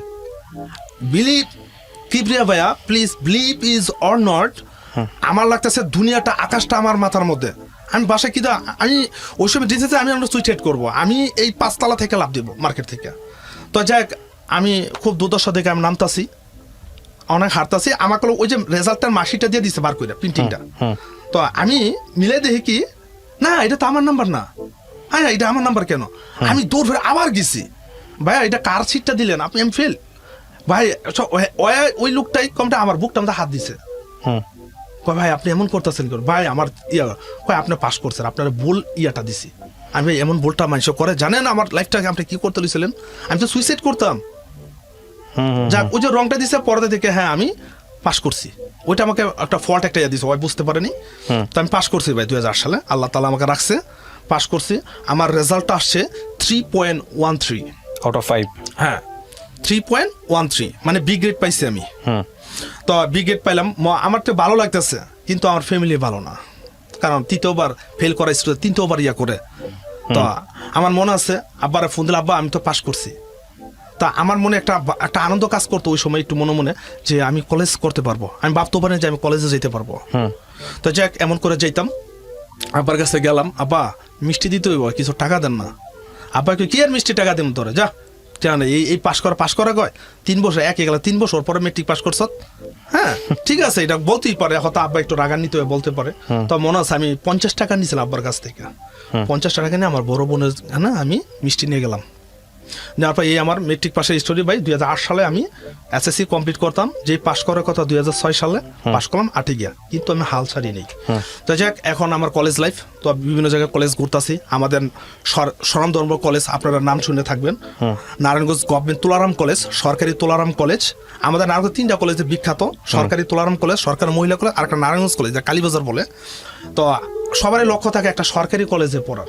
বিলিভ কিবরিয়া ভাইয়া, please believe is or not, আমার লাগতেছে দুনিয়াটা আকাশটা আমার মাথার মধ্যে। আমি বাসায় কি আমি ওই সময় ডিসিশন আমি আমরা সুইসাইড করবো, আমি এই 5 তলা থেকে লাভ দেবো মার্কেট থেকে। তো যাই আমি খুব দুর্দশা দেখে আমি নামতাছি, অনেক হারতাছি। আমাকে ওই যে রেজাল্টটার মার্কশিটটা দিয়ে দিচ্ছে বার করে, প্রিন্টিংটা। তো আমি মিলে দেখি কি না এটা তো আমার নাম্বার না, হ্যাঁ এটা আমার নাম্বার কেন? আমি দৌড় ফেরে আবার গেছি, ভাইয়া এটা কার সিটটা দিলেন আপনি? আমি ফেল। ভাই ওই লোকটাই কমটা আমার বুকটা আমাদের হাত দিছে, ভাই আপনি এমন করতেছেন ভাই, আমার আপনি পাস করছেন, আপনার ভুল দিছি। আমি ভাই এমন ভুলটা মানুষ করে জানেন? আমার লাইফটাকে আপনি কি করতে লইছিলেন? আমি তো সুইসাইড করতাম। যাক ওই যে রংটা দিছে পরে থেকে, হ্যাঁ আমি পাস করছি, ওইটা আমাকে একটা ফল্ট একটা দিছে, ওই বুঝতে পারেনি। তো আমি পাস করছি ভাই 2000 সালে, আল্লাহ তাআলা আমাকে রাখছে, পাস করছি। আমার রেজাল্টটা আসছে 3.13 আউট অফ 5। হ্যাঁ 3.13, মানে বি গ্রেড পাইছি আমি। তো বি গ্রেড পাইলাম, আমার তো ভালো লাগতেছে, কিন্তু আমার ফ্যামিলি ভালো না, কারণ 3বার ফেল করা স্টুডেন্ট 3বার করে। তো আমার মনে আছে আব্বারে ফোন দিলে, আব্বা আমি তো পাস করছি। তা আমার মনে একটা আনন্দ কাজ করতো ওই সময়, একটু মনে যে আমি কলেজ করতে পারবো, আমি ভাবতে পারি যে আমি কলেজে যেতে পারবো। তো যাক এমন করে যাইতাম, আব্বার কাছে গেলাম, আব্বা মিষ্টি দিতে হইব, কিছু টাকা দেন না। আব্বা কি আর মিষ্টি টাকা দেন তোরে, যা এই পাস করা কয় 3 বছর একে গেল, 3 বছর পরে মেট্রিক পাস করছ। হ্যাঁ ঠিক আছে, এটা বলতেই পারে, হয়তো আব্বা একটু রাগান্বিত হয়ে বলতে পারে। তো মনে আছে আমি 50 টাকা নিয়েছিলাম আব্বার কাছ থেকে, 50 টাকা নিয়ে আমার বড় বোনের আমি মিষ্টি নিয়ে গেলাম। নেওয়ার পর এই আমার মেট্রিক পাশের স্টোরি ভাই 2008 সালে আমি এসএসসি কমপ্লিট করতাম, যেই পাশ করার কথা 2006 সালে পাশ করলাম আটে গিয়া, কিন্তু আমি হাল ছাড়ি নেই। তো যাক, এখন আমার কলেজ লাইফ, তো বিভিন্ন জায়গায় কলেজ ঘুরতাছি। আমাদের স্বনামধন্য কলেজ আপনারা নাম শুনে থাকবেন, নারায়ণগঞ্জ গভর্নমেন্ট তুলারাম কলেজ, সরকারি তুলারাম কলেজ। আমাদের নারায়ণগঞ্জ 3টা কলেজে বিখ্যাত, সরকারি তুলারাম কলেজ, সরকারি মহিলা কলেজ, আর একটা নারায়ণগঞ্জ কলেজ, যা কালীবাজার বলে। তো সবারই লক্ষ্য থাকে একটা সরকারি কলেজে পড়ার।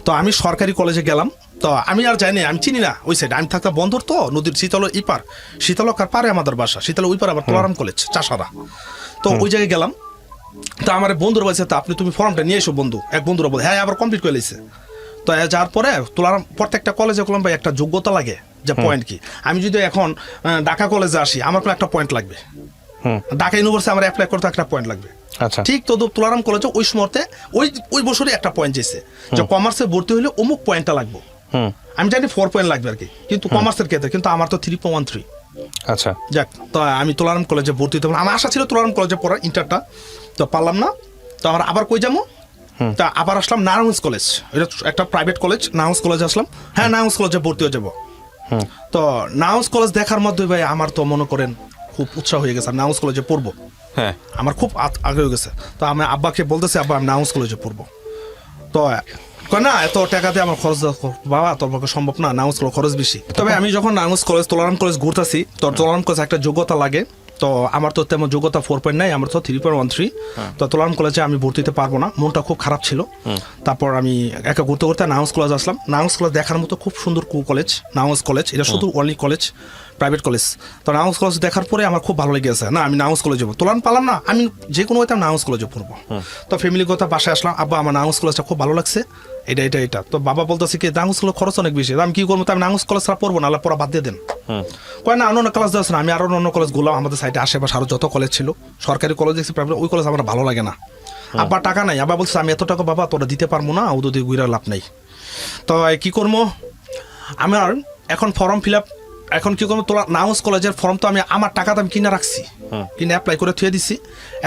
তো আমি সরকারি কলেজে গেলাম, তো আমি আর যাইনি, আমি চিনি না ওই সাইড। আমি থাকতাম বন্ধুর, তো নদীর শীতল ইপার, শীতলকার পারে আমাদের বাসা, শীতল ওই পার আবার তুলারাম কলেজ চাষারা। তো ওই জায়গায় গেলাম, তো আমার বন্ধুর বলছে তা তুমি ফর্মটা নিয়ে এসো বন্ধু। এক বন্ধুরা বলে হ্যাঁ আবার কমপ্লিট করে লিছে। তো যার পরে তুলারাম প্রত্যেকটা কলেজে করলাম ভাই একটা যোগ্যতা লাগে, যে পয়েন্ট কি। আমি যদি এখন ঢাকা কলেজে আসি, আমার কোনো একটা পয়েন্ট লাগবে, ঢাকা ইউনিভার্সিটি আমার অ্যাপ্লাই করতে একটা পয়েন্ট লাগবে। আচ্ছা, ঠিক তো তুলারাম কলেজে ওই সময়তে ওই বছরই একটা পয়েন্ট যেছে যে কমার্সে ভর্তি হলে অমুক পয়েন্টটা লাগবে। আমি জানি 4 পয়েন্ট লাগবে আর কি, কিন্তু কমার্সের ক্ষেত্রে কিন্তু আমার তো 3.13। আচ্ছা, যাক, তো আমি তুলারাম কলেজে ভর্তি হতে, আমার আশা ছিল তুলারাম কলেজে পড়ার ইন্টারটা, তো পারলাম না। তো আমার আবার কই যাবো, তা আবার আসলাম নারায়ণগঞ্জ কলেজ, এটা একটা প্রাইভেট কলেজ, নারায়ণগঞ্জ কলেজে আসলাম। হ্যাঁ, নারায়ণগঞ্জ কলেজে ভর্তি হয়ে যাবো। তো নারায়ণগঞ্জ কলেজ দেখার মধ্যে ভাই আমার তো মনে করেন খুব উৎসাহ হয়ে গেছে, আমি নারায়ণগঞ্জ কলেজে পড়বো। হ্যাঁ, আমার খুব আগ্রহ হয়ে গেছে। তো আমি আব্বাকে বলতেছি, আব্বা আমি নারায়ণগঞ্জ কলেজে পড়বো। তো কয় না, এত টাকা দিয়ে আমার খরচ বাবা তোর পক্ষে সম্ভব না, নারায়ণগঞ্জ কলেজ খরচ বেশি। তবে আমি যখন নারায়ণগঞ্জ কলেজ তুলারাম কলেজ ঘুরতেছি, তো তুলারাম কলেজ একটা যোগ্যতা লাগে। তো আমার তো তেমন যোগ্যতা 4.9, আমার তো 3.13। তো তুলারাম কলেজে আমি ভর্তি হতে পারবো না, মনটা খুব খারাপ ছিল। তারপর আমি একা ঘুরতে ঘুরতে নারায়ণগঞ্জ কলেজ আসলাম। নারায়ণগঞ্জ কলেজ দেখার মতো খুব সুন্দর কলেজ, নারায়ণগঞ্জ কলেজ, এটা শুধু অনলি কলেজ, প্রাইভেট কলেজ। তো নারায়ণগঞ্জ কলেজ দেখার পরে আমার খুব ভালো লেগেছে, না আমি নারায়ণগঞ্জ কলেজে যাবো। তুলারাম পালাম না, আমি যে কোনো হয়তো নারায়ণগঞ্জ কলেজে পড়বো। তো ফ্যামিলিগত বাসায় আসলাম, আব্বা আমার নারায়ণগঞ্জ কলেজটা খুব ভালো লাগছে, এটা। তো বাবা বলতেছে কি নারায়ণগঞ্জ কলেজ খরচ অনেক বেশি, আমি কি করবো, তো আমি নারায়ণগঞ্জ কলেজ ছাড়া পড়বো না, পড়া বাদ দিয়ে দেন। কয় না, অন্য ক্লাস দেওয়া না, আমি আরো অন্য কলেজ গুলাম, আমাদের সাইডে আশেপাশে আরো যত কলেজ ছিল, সরকারি কলেজ দেখছি প্রাইভেট, ওই কলেজ আমার ভালো লাগে না। আব্বা টাকা নাই, আব্বা বলছে আমি এত টাকা বাবা তোরা দিতে পারবো না, ওদের দিয়ে ঘুরে লাভ নাই। তো কি করবো, আমার এখন ফর্ম ফিল আপ, এখন কি করবো, তোলা নারায়ণগঞ্জ কলেজের ফর্ম তো আমি আমার টাকাতে আমি কিনে রাখছি, কিনে অ্যাপ্লাই করে থুয়ে দিছি।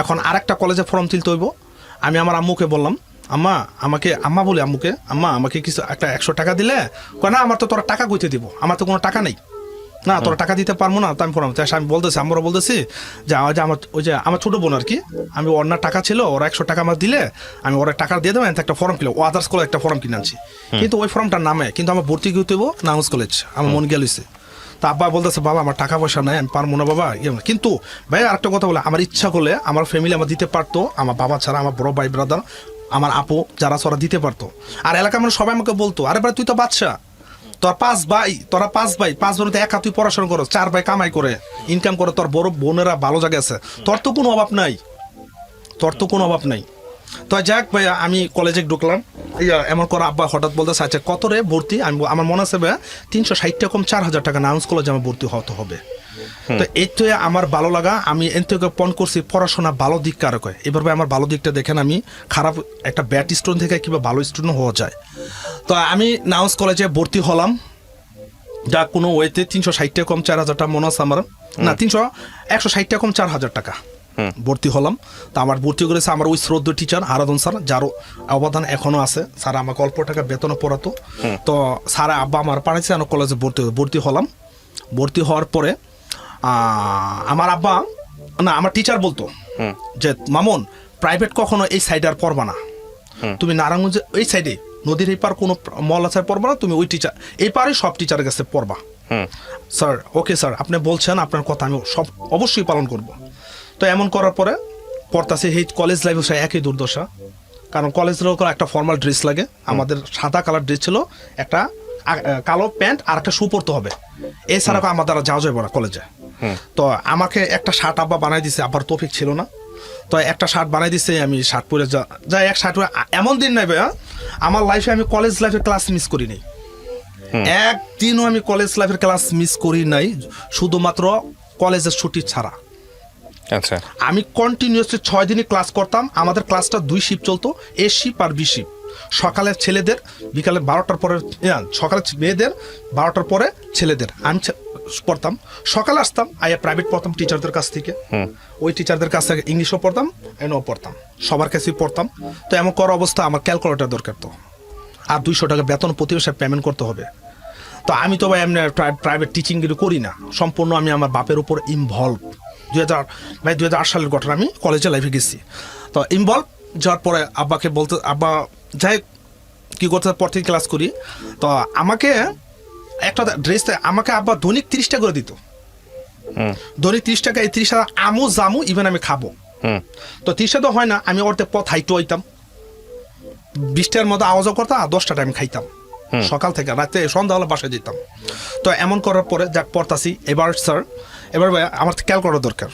এখন আরেকটা কলেজের ফর্ম তুলতে হইব। আমি আমার আম্মুকে বললাম, আম্মা বলি আম্মুকে, আম্মা আমাকে কিছু একটা 100 টাকা দিলে, কয় না আমার তো তোরা টাকা কইতে দিব, আমার তো কোনো টাকা নেই, না তোরা টাকা দিতে পারবো না। তো আমি ফর্ম, আমি বলতেছি, আমরা বলতেছি যে আমার ছোটো বোন আর কি, আমি ওর না টাকা ছিল, ওরা 100 টাকা আমার দিলে আমি ওরা টাকা দিয়ে দেবো, একটা ফর্ম কিলো, ও আদার্স কলেজ একটা ফর্ম কিনে আনছি, কিন্তু ওই ফর্মটার নামে কিন্তু আমার ভর্তি করতে হইব নারায়ণগঞ্জ কলেজ, আমার মন গেলছে। তো আব্বা বলতেছে বাবা আমার টাকা পয়সা নাই, আমি পারবো না বাবা। কিন্তু ভাই আরেকটা কথা বলে, আমার ইচ্ছা করলে আমার ফ্যামিলি আমার দিতে পারতো, আমার বাবা ছাড়া আমার বড় ভাই ব্রাদার, আমার আপু যারা ওরা দিতে পারতো। আর এলাকার মানুষ সবাই আমাকে বলতো, আরে ভাই তুই তো বাদশা, তোরা 5 ভাই, 5 বোন একা, তুই পড়াশোনা করো, 4 ভাই কামাই করে ইনকাম করে, তোর বড় বোনেরা ভালো জায়গায় আছে, তোর তো কোনো অভাব নাই। তো যাক ভাইয়া, আমি কলেজে ঢুকলাম, এমন করে আব্বা হঠাৎ বলতে আচ্ছা কত রে ভর্তি, আমি আমার মনে আছে ভাইয়া 360 টাকা কম 4000 টাকা নারায়ণগঞ্জ কলেজে আমার ভর্তি হতে হবে। তো এই তো আমার ভালো লাগা, আমি এর থেকে পণ করছি পড়াশোনা ভালো দিক কারো কয়, এবার ভাই আমার ভালো দিকটা দেখেন, আমি খারাপ একটা ব্যাড স্টুডেন্ট থেকে কিংবা ভালো স্টুডেন্ট হওয়া যায়। তো আমি নারায়ণগঞ্জ কলেজে ভর্তি হলাম, যা কোনো ওয়েতে 360 টাকা কম 4000 টাকা মনে আছে আমার, না 160 টাকা কম 4000 টাকা ভর্তি হলাম। তো আমার ভর্তি করেছে আমার ওই শ্রদ্ধ টিচার আরাধন স্যার, যার অবদান এখনো আছে। স্যার আমাকে অল্প টাকা বেতনে পড়াতো। তো স্যার আব্বা আমার পাঠাইছে, আমি কলেজে ভর্তি হলাম। ভর্তি হওয়ার পরে আমার আব্বা না আমার টিচার বলতো যে মামুন প্রাইভেট কখনো এই সাইডে আর পড়বা না, তুমি নারায়ণগঞ্জে এই সাইডে নদীর এই পার কোনো মল আছে পড়বা না, তুমি ওই টিচার এই পারে সব টিচারের কাছে পড়বা। স্যার ওকে স্যার, আপনি বলছেন, আপনার কথা আমি সব অবশ্যই পালন করব। তো এমন করার পরে পড়তাছে, এই কলেজ লাইফে একই দুর্দশা, কারণ কলেজের একটা ফর্মাল ড্রেস লাগে, আমাদের সাদা কালার ড্রেস ছিল, একটা কালো প্যান্ট আর একটা শু পরতে হবে, এছাড়া আমার দ্বারা যাওয়া যাবে না কলেজে। তো আমাকে একটা শার্ট আব্বা বানাই দিছে, আব্বার তৌফিক ছিল না, তো একটা শার্ট বানাই দিছে, আমি শার্ট পরে যাই। এক শার্ট পরে এমন দিন নাই ভাইয়া আমার লাইফে, আমি কলেজ লাইফে ক্লাস মিস করি নাই, একদিনও আমি কলেজ লাইফের ক্লাস মিস করি নাই, শুধুমাত্র কলেজের ছুটি ছাড়া। আচ্ছা, আমি কন্টিনিউয়াসলি 6 দিনই ক্লাস করতাম। আমাদের ক্লাসটা 2 শিফট চলতো, এ শিফট আর বি শিফট। সকালের ছেলেদের, বিকালে 12টার পরে, সকালে মেয়েদের, 12টার পরে ছেলেদের। আমি পড়তাম, সকালে আসতাম, আইয়া প্রাইভেট পড়তাম টিচারদের কাছ থেকে, ওই টিচারদের কাছ থেকে ইংলিশও পড়তাম, এনও পড়তাম, সবার কাছেই পড়তাম। তো এমন করা অবস্থা আমার ক্যালকুলেটর দরকার, তো আর 200 টাকা বেতন প্রতি মাসে পেমেন্ট করতে হবে। তো আমি তো ভাই এমনি প্রাইভেট টিচিং কিন্তু করি না, সম্পূর্ণ আমি আমার বাপের উপর ইনভলভ। 2008 সালের ঘটনা, আমি কলেজে লাইফে গেছি, তো ইনভলভ যাওয়ার পরে আব্বাকে বলতে, আব্বা যাই কী করতে পর থেকে ক্লাস করি, তো আমাকে একটা ড্রেস আমাকে আব্বা দৈনিক 30 টাকা করে দিত, দৈনিক 30 টাকা। এই 30 টাকা আমু জামু ইভেন আমি খাবো, তো 30 টাকা তো হয় না, আমি ওর পথ হাইটু হইতাম, 20 টাকার মতো আওয়াজও করতাম, আর 10 টাকা আমি খাইতাম সকাল থেকে রাতে, সন্ধ্যা হলে বাসায় যেতাম। তো এমন করার পরে যাক পড়তাছি, এবার স্যার এবার ভাই আমার ক্যালকুলেটর দরকার,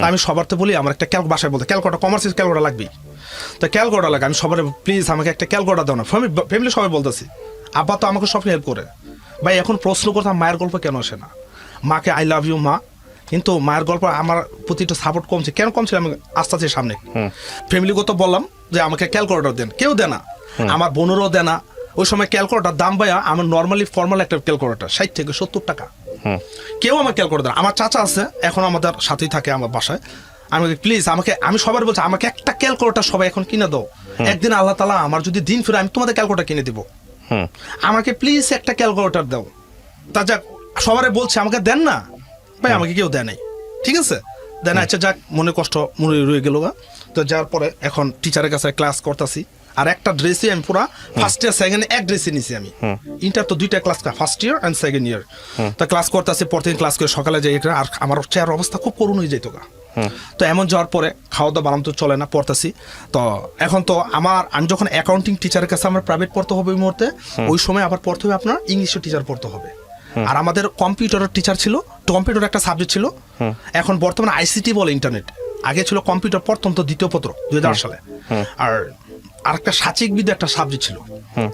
আমি সবার তো বলি আমার একটা বাসায় বলতে ক্যালকুলেটর, কমার্সের ক্যালকুলেটর লাগবেই, তো ক্যালকুলেটর লাগে। আমি সবার প্লিজ আমাকে একটা ক্যালকুলেটর দাও না, ফ্যামিলি সবাই বলতেছি, আব্বা তো আমাকে সব হেল্প করে। ভাই এখন প্রশ্ন করতাম মায়ের গল্প কেন আসে না, মাকে আই লাভ ইউ মা, কিন্তু মায়ের গল্প আমার প্রতি একটু সাপোর্ট কমছে, কেন কমছে আমি আস্তে আস্তে সামনে ফ্যামিলিগত বললাম যে আমাকে ক্যালকুলেটর দেন, কেউ দেয় না, আমার বোনেরও দেয় না। ওই সময় ক্যালকুলেটর দাম ভাইয়া আমার নর্মালি ফর্মাল একটা ক্যালকুলেটর 60 থেকে 70 টাকা, কেউ আমার ক্যালকুলেটর দেয় না। আমার চাচা আছে এখন আমাদের সাথেই থাকে আমার বাসায়, আমাকে প্লিজ আমাকে, আমি সবার বলছি আমাকে একটা ক্যালকুলেটর সবাই এখন কিনে দাও, একদিন আল্লাহ তাআলা আমার যদি দিন ফিরে আমি তোমাদের ক্যালকুলেটর কিনে দিব, আমাকে প্লিজ একটা ক্যালকুলেটর দাও। তা যাক সবারে বলছে আমাকে দেন না, ভাই আমাকে কেউ দেয় নাই, ঠিক আছে দেয় না, আচ্ছা যাক মনে কষ্ট মনে রয়ে গেল গা। তো যাওয়ার পরে এখন টিচারের কাছে ক্লাস করতেছি, আর একটা ড্রেসে আমি পুরা ফার্স্ট ইয়ার সেকেন্ড এক ড্রেসে নিছি আমি, ইন্টার তো 2টা class, first year and second year. তো ক্লাস করতেছি, প্রতিদিন ক্লাস করে সকালে যাই, আর আমার চেয়ার অবস্থা খুব করুণ হয়ে যেত গা। তো এমন যাওয়ার পরে খাওয়া দাওয়া বানাম তো চলে না, পড়তেছি। তো এখন তো আমি যখন অ্যাকাউন্টিং টিচারের কাছে আমার প্রাইভেট পড়তে হবে ওই মুহূর্তে, ওই সময় আবার পড়তে হবে আপনার ইংলিশের টিচার পড়তে হবে, আর আমাদের কম্পিউটারের টিচার ছিল, কম্পিউটার একটা সাবজেক্ট ছিল, এখন বর্তমানে আইসিটি বলে ইন্টারনেট, আগে ছিল কম্পিউটার প্রথম তো দ্বিতীয় পত্র 2008 সালে, আর আরেকটা সাচিক বিদ্যা একটা সাবজেক্ট ছিল,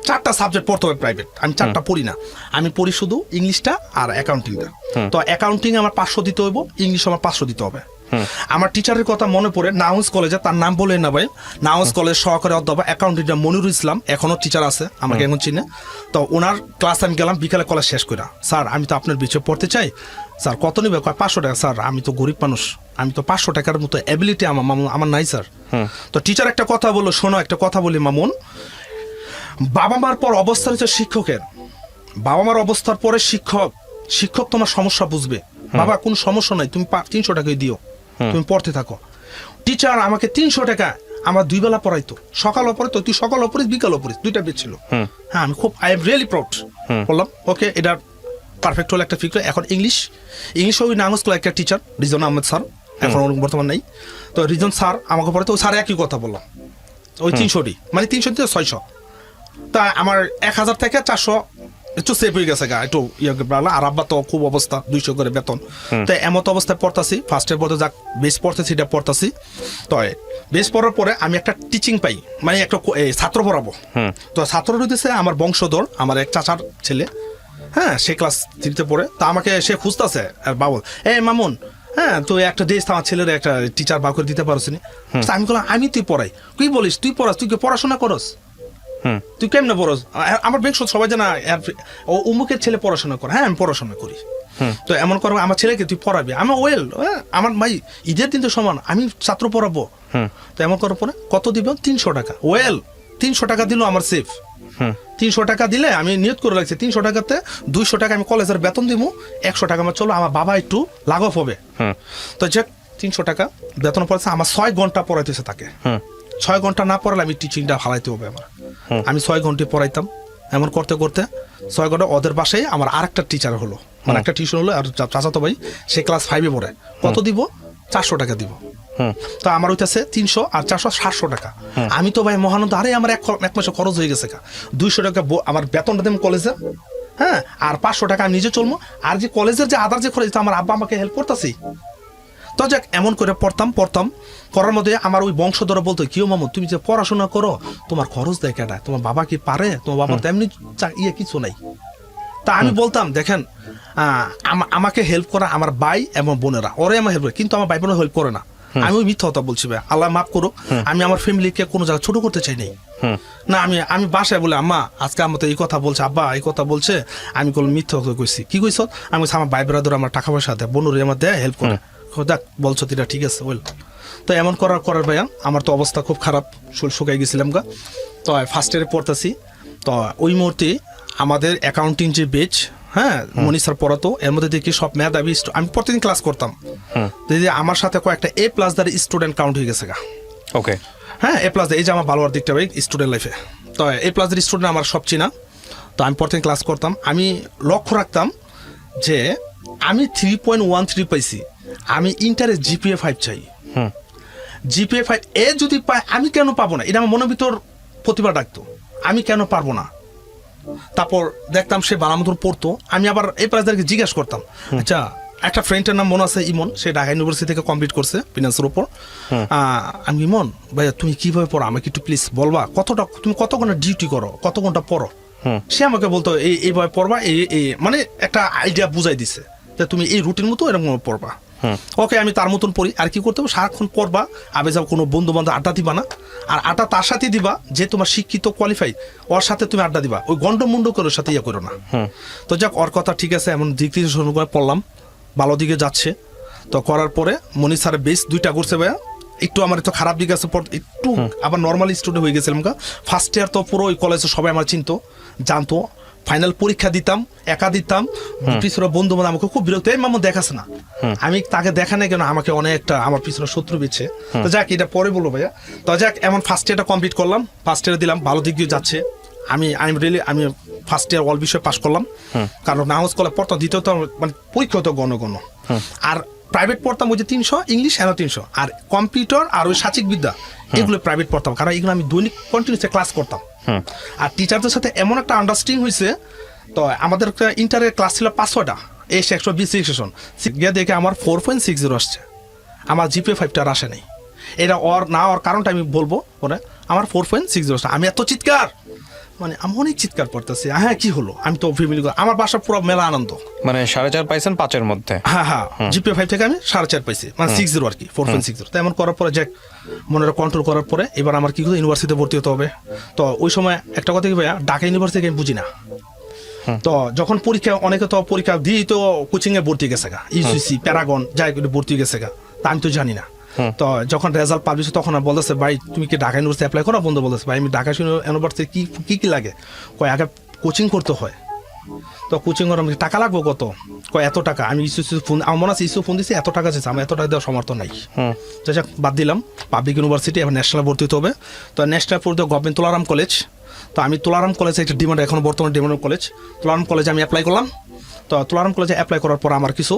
4টা সাবজেক্ট পড়তে হবে প্রাইভেট, আমি 4টা পড়ি না, আমি পড়ি শুধু ইংলিশটা আর অ্যাকাউন্টিংটা। তো অ্যাকাউন্টিং আমার 500 দিতে হইব, ইংলিশ আমার 500 দিতে হবে। আমার টিচারের কথা মনে পড়ে, নাউন্স কলেজে, তার নাম বলে না ভাই, নাউন্স কলেজ সহকারী অধ্যাপক অ্যাকাউন্টিংটা মনিরুল ইসলাম, এখনো টিচার আছে, আমাকে এখন চিনে। তো ওনার ক্লাস আমি গেলাম বিকালে, কলেজ শেষ করে, স্যার আমি তো আপনার বিষয়ে পড়তে চাই, স্যার কত নেবে, 500 টাকা। স্যার আমি তো গরিব মানুষ, আমি তো 500 টাকার মতো অ্যাবিলিটি আমার নাই স্যার। তো টিচার একটা কথা বললো, শোনো একটা কথা বলি মামুন, বাবা মার পর অবস্থা হচ্ছে শিক্ষকের, বাবা মার অবস্থার পরে শিক্ষক তোমার সমস্যা বুঝবে, বাবা কোনো সমস্যা নাই, তুমি 300 টাকাই দিও, তুমি পড়তে থাকো। টিচার আমাকে 300 টাকা আমার 2 বেলা পড়াইতো, সকালও পড়াইতো, তুই সকালও পড়িস বিকালও পড়িস, 2টা বেচ ছিল। হ্যাঁ আমি খুব আই এম রিয়েলি প্রাউড, বললাম ওকে এটা পারফেক্ট হলো একটা ফিক্র। এখন ইংলিশ ওই নাঙ্গস স্কুল একটা টিচার রিজন আহমেদ স্যার, এখন বর্তমান নেই, তো রিজন স্যার আমাকে পড়াইতো, ওই স্যার একই কথা বললাম, ওই 300টি মানে 300 থেকে 600, তা আমার 1000 থেকে 400 একটু সেভ হয়ে গেছে গা, একটু আর আব্বা তো খুব অবস্থা 200 করে বেতন। তো এমত অবস্থায় পড়তাছি, ফার্স্ট ইয়ার পড়তে যাক বেশ পড়তেছি, এটা পড়তাছি। তো বেশ পড়ার পরে আমি একটা টিচিং পাই, মানে একটা ছাত্র পড়াবো। তো ছাত্র রয়েছে আমার বংশধর, আমার এক চাচার ছেলে, হ্যাঁ সে ক্লাস 3-তে পড়ে, তা আমাকে সে খুঁজতেছে, আর বাবু মামুন হ্যাঁ তুই একটা দেশ আমার ছেলের একটা টিচার বার করে দিতে পারছিস। আমি বললাম আমি তুই পড়াই, তুই বলিস তুই পড়াস, তুই কি পড়াশোনা করস, তুই কেমনে পড়স? আমার বেশ সবাই জানা অমুকের ছেলে পড়াশোনা করে, হ্যাঁ আমি পড়াশোনা করি। তো এমন করবো আমার ছেলেকে তুই পড়াবি, আমি আমার ভাই ঈদের দিন তো সমান, আমি ছাত্র পড়াবো। তো এমন করার পরে কত দিব? 300 টাকা। 300 টাকা দিল আমার সেফ। 300 টাকা দিলে আমি নিয়ত করে রাখছি 300 টাকাতে 200 টাকা আমি কলেজের বেতন দিব, 100 টাকা আমার চলো আমার বাবা একটু লাঘব হবে। তো যে 300 টাকা বেতন পড়েছে, আমার 6 ঘন্টা পড়াইতেছে তাকে। 6 ঘন্টা না পড়ালে আমি টিচিংটা হারাইতে হবে আমার। আমি 6 ঘন্টা পড়াইতাম, এমন করতে করতে 6 ঘন্টা ওদের বাসায় আমার আরেকটা টিচার হলো, মানে একটা টিউশন হলো, আর চাচাতো ভাই সে ক্লাস 5-এ পড়ে। কত দিব? 400 টাকা দিব। তো আমার হইতেছে 300 আর 400 700 টাকা। আমি তো ভাই মহানন্দ, আরে আমার এক মাসে খরচ হয়ে গেছে 200 টাকা আমার বেতনটা দেব কলেজে, হ্যাঁ, আর 500 টাকা আমি নিজে চলবো, আর যে কলেজের যে আদার যে খরচ আমার আব্বা আমাকে হেল্প করতেছি। তো যাক এমন করে পড়তাম করার মধ্যে আমার ওই বংশধর বলতো, কিও মামু তুমি যে পড়াশোনা করো তোমার খরচ দেয় কেটা, তোমার বাবা কি পারে? তোমার বাবা তো এমনি কিছু নাই। তা আমি বলতাম দেখেন আমাকে হেল্প করা আমার ভাই এবং বোনেরা, ওরাই আমার হেল্প করে, কিন্তু আমার ভাই বোনেরা হেল্প করে না। আমি ওই মিথ্যা কথা বলছি ভাই, আল্লাহ মাফ করো, আমি আমার ফ্যামিলিকে কোনো জায়গায় ছোট করতে চাই নাই না। আমি বাসায় বলে আম্মা আজকে আমার তো এই কথা বলছে, আব্বা এই কথা বলছে, আমি কোনো মিথ্যা কথা কইছি। কি কইছ? আমি বলছি আমার ভাই ব্রাদার আমার টাকা পয়সা দেয়, বোনুরে আমার দেয়, হেল্প করে। দেখ বলছো এটা ঠিক আছে ওয়েল। তো এমন করার ভাইয়া আমার তো অবস্থা খুব খারাপ, শরীর শুকাই গেছিলাম গা। তো ফার্স্ট ইয়ারে পড়তেছি, তো ওই মুহূর্তে আমাদের অ্যাকাউন্টিং যে বেচ, হ্যাঁ মনির স্যার পড়াতো, এর মধ্যে দেখি সব মেধাবী আমি প্রতিদিন ক্লাস করতাম, যদি আমার সাথে কয়েকটা A+ দ্বারা স্টুডেন্ট কাউন্ট হয়ে গেছে গা। ওকে। হ্যাঁ A+, এই যে আমার ভালো হওয়ার দিকটা ভাই স্টুডেন্ট লাইফে। তো A+ এর স্টুডেন্ট আমার সব চিনা। তো আমি প্রতিদিন ক্লাস করতাম, আমি লক্ষ্য রাখতাম যে আমি 3.13 পাইছি, আমি ইন্টারে GPA 5 চাই। GPA 5 এ যদি পায় আমি কেন পাবো না, এটা আমার মনের ভিতর প্রতিভা ডাকতো, আমি কেন পারবো না। তারপর দেখতাম সে ভালো মতন পড়তো, আমি আবার A+কে জিজ্ঞাসা করতাম। আচ্ছা একটা ফ্রেন্ডের নাম মনে আছে ইমন, সে ঢাকা ইউনিভার্সিটি থেকে কমপ্লিট করছে ফিনান্সের উপর। আমি ইমন ভাইয়া তুমি কিভাবে পড়ো আমাকে একটু প্লিজ বলবা, তুমি কত ঘন্টা ডিউটি করো, কত ঘন্টা পড়ো। সে আমাকে বলতো এইভাবে পড়বা, এই মানে একটা আইডিয়া বুঝাই দিছে যে তুমি এই রুটিন মতো এরকম পড়বা। ওকে আমি তার মতন পড়ি। আর কি করতে হবে, সারাক্ষণ পড়বা, আবে যাও কোনো বন্ধু বান্ধব আড্ডা দিবা না, আর আড্ডা তার সাথে দিবা যে তোমার শিক্ষিত কোয়ালিফাই, ওর সাথে তুমি আড্ডা দিবা, ওই গন্ডমুন্ড করে ওর সাথে ইয়ে করো না। তো যাক ওর কথা ঠিক আছে, এমন দিক থেকে শুরু করে পড়লাম, ভালো দিকে যাচ্ছে। তো করার পরে মনির স্যারের বেশ 2টা করছে ভাইয়া, একটু আমার একটু খারাপ দিকে আছে, একটু আবার নর্মাল স্টুডেন্ট হয়ে গেছিলাম। ফার্স্ট ইয়ার তো পুরো ওই কলেজে সবাই আমার চিনতো, জানতো। ফাইনাল পরীক্ষা দিতাম, একা দিতাম, পিছনে বন্ধু বান্ধব আমাকে খুব বিরক্ত, এই মামু দেখাছে না, আমি তাকে দেখা নেই কেন, আমাকে অনেকটা আমার পিছনে শত্রু বিচ্ছে। তো যাক এটা পরে বলবো ভাইয়া। তো যাক এমন ফার্স্ট ইয়ারটা কমপ্লিট করলাম, ফার্স্ট ইয়ারে দিলাম, ভালো দিক দিয়ে যাচ্ছে। আমি ফার্স্ট ইয়ার অল বিষয়ে পাস করলাম, কারণ নামাজ কলেজ পড়তাম, দ্বিতীয় মানে পরীক্ষা হতো গণ আর প্রাইভেট পড়তাম ওই যে 300 ইংলিশ, 300, আর কম্পিউটার আর ওই সাচিক বিদ্যা এগুলো প্রাইভেট পড়তাম, কারণ এগুলো আমি দৈনিক কন্টিনিউসে ক্লাস করতাম। আর টিচারদের সাথে এমন একটা আন্ডারস্ট্যান্ডিং হয়েছে, তো আমাদের ইন্টারের ক্লাস ছিল 500টা, 120 সেকশন গিয়ে দেখে আমার 4.60 আসছে, আমার GPA 5টা আসে নাই। এটা ওর কারণটা আমি বলবো পরে। আমার 4.60 আসছে, আমি এত চিৎকার, মানে আমি অনেক চিৎকার করতেছি, হ্যাঁ কি হলো, আমি তো ফ্যামিলি, আমার বাসা পুরো মেলা আনন্দ। মানে 4.5 পাইছেন 5-এর মধ্যে? হ্যাঁ GPA 5 থেকে আমি 4.5 পাইছি, মানে 60 আর কি, 4.60। তো এমন করার পরে যাক মনে কন্ট্রোল করার পরে এবার আমার কি করে ইউনিভার্সিটিতে ভর্তি হতে হবে। তো ওই সময় একটা কথা কি ভাইয়া, ঢাকা ইউনিভার্সিটি আমি বুঝি না। তো যখন পরীক্ষা, অনেকে তো পরীক্ষা দিয়েই তো কোচিং এ ভর্তি গেছে গা, UCC প্যারাগন যাই ভর্তি গেছে গা, তা আমি তো জানি না। তো যখন রেজাল্ট পাবলিশ তখন আর বলতেছে ভাই তুমি কি ঢাকা ইউনিভার্সিটি অ্যাপ্লাই করো, বন্ধু বলতেছে ভাই আমি ঢাকা ইউনিভার্সিটি কি লাগে, কয় আগে কোচিং করতে হয়। তো কোচিং করার টাকা লাগবে কত, কয় এত টাকা। আমি ফোন, আমার মনে আছে ফোন দিচ্ছি, এত টাকা চাইছে, আমার এত টাকা দেওয়ার সমর্থ নাই। যাক বাদ দিলাম, পাবলিক ইউনিভার্সিটি এবার ন্যাশনাল ভর্তি হতে হবে। তো ন্যাশনাল পড়তে গভর্নমেন্ট তুলারাম কলেজ। তো আমি তুলারাম কলেজে একটা ডিমান্ড, এখন বর্তমানে ডিমান্ড কলেজ, তুলারাম কলেজে আমি অ্যাপ্লাই করলাম। তো তুলারাম কলেজে অ্যাপ্লাই করার পর আমার কিছু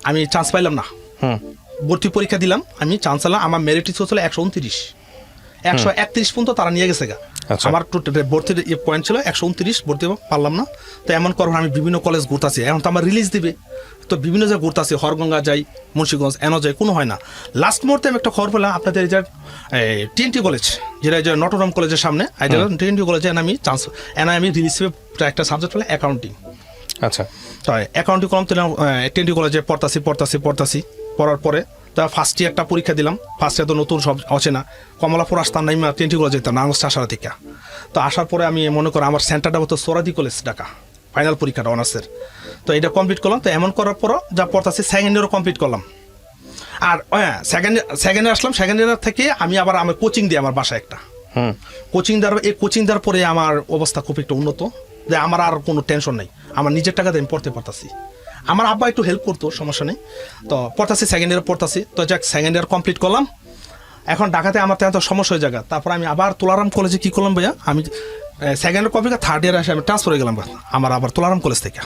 আমি চান্স পাইলাম না, ভর্তি পরীক্ষা দিলাম, আমি চান্স পেলাম, আমার মেরিট ছিল 129, 131 পর্যন্ত তারা নিয়ে গেছে গা। আমার টোটাল ভর্তির পয়েন্ট ছিল 129, ভর্তি পারলাম না। তো এমন করবো আমি বিভিন্ন কলেজ ঘুরতেছি, এখন তো আমার রিলিজ দিবে, তো বিভিন্ন জায়গায় ঘুরতেছি, হরগঙ্গা যাই, মুন্সিগঞ্জ, এনও যাই, কোনো হয় না। লাস্ট মুহূর্তে আমি একটা খবর পেলাম আপনাদের যে TNT কলেজ, যেটা যে নটরডাম কলেজের সামনে, TNT কলেজে আমি রিলিজ একটা সাবজেক্ট হলো অ্যাকাউন্টিং। আচ্ছা। তো অ্যাকাউন্টিং করলাম, তো TNT কলেজে পড়তাছি পড়ার পরে তা ফার্স্ট ইয়ারটা পরীক্ষা দিলাম। ফার্স্ট ইয়ার তো নতুন সব অচেনা, কমলাপুর আসতাম না, TNT কলেজে যেতাম নাঙ্গস আসার থেকে। তো আসার পরে আমি মনে করি আমার সেন্টারটা হতো সোরাদি কলেজ ঢাকা, ফাইনাল পরীক্ষাটা অনার্সের। তো এটা কমপ্লিট করলাম। তো এমন করার পরও যা পড়তাছি, সেকেন্ড ইয়ারও কমপ্লিট করলাম। আর হ্যাঁ সেকেন্ড ইয়ার আসলাম, সেকেন্ড ইয়ার থেকে আমি কোচিং দিই আমার বাসায় একটা কোচিং দেওয়ার পরে আমার অবস্থা খুব একটু উন্নত, যে আমার আর কোনো টেনশন নেই, আমার নিজের টাকাতে আমি পড়তে পারতাছি। আমার আব্বা একটু হেল্প করতো, সমস্যা নেই। তো পড়তাছি, সেকেন্ড ইয়ার পড়তাছি। তো যাক সেকেন্ড ইয়ার কমপ্লিট করলাম। এখন ঢাকাতে আমার তো সমস্যা হয়ে জায়গা, তারপর আমি আবার তুলারাম কলেজে কি করলাম ভাইয়া, আমি সেকেন্ড ইয়ার কমপ্লিট, থার্ড ইয়ারে আসে আমি ট্রান্সফার হয়ে গেলাম আমার আবার তুলারাম কলেজ থেকে।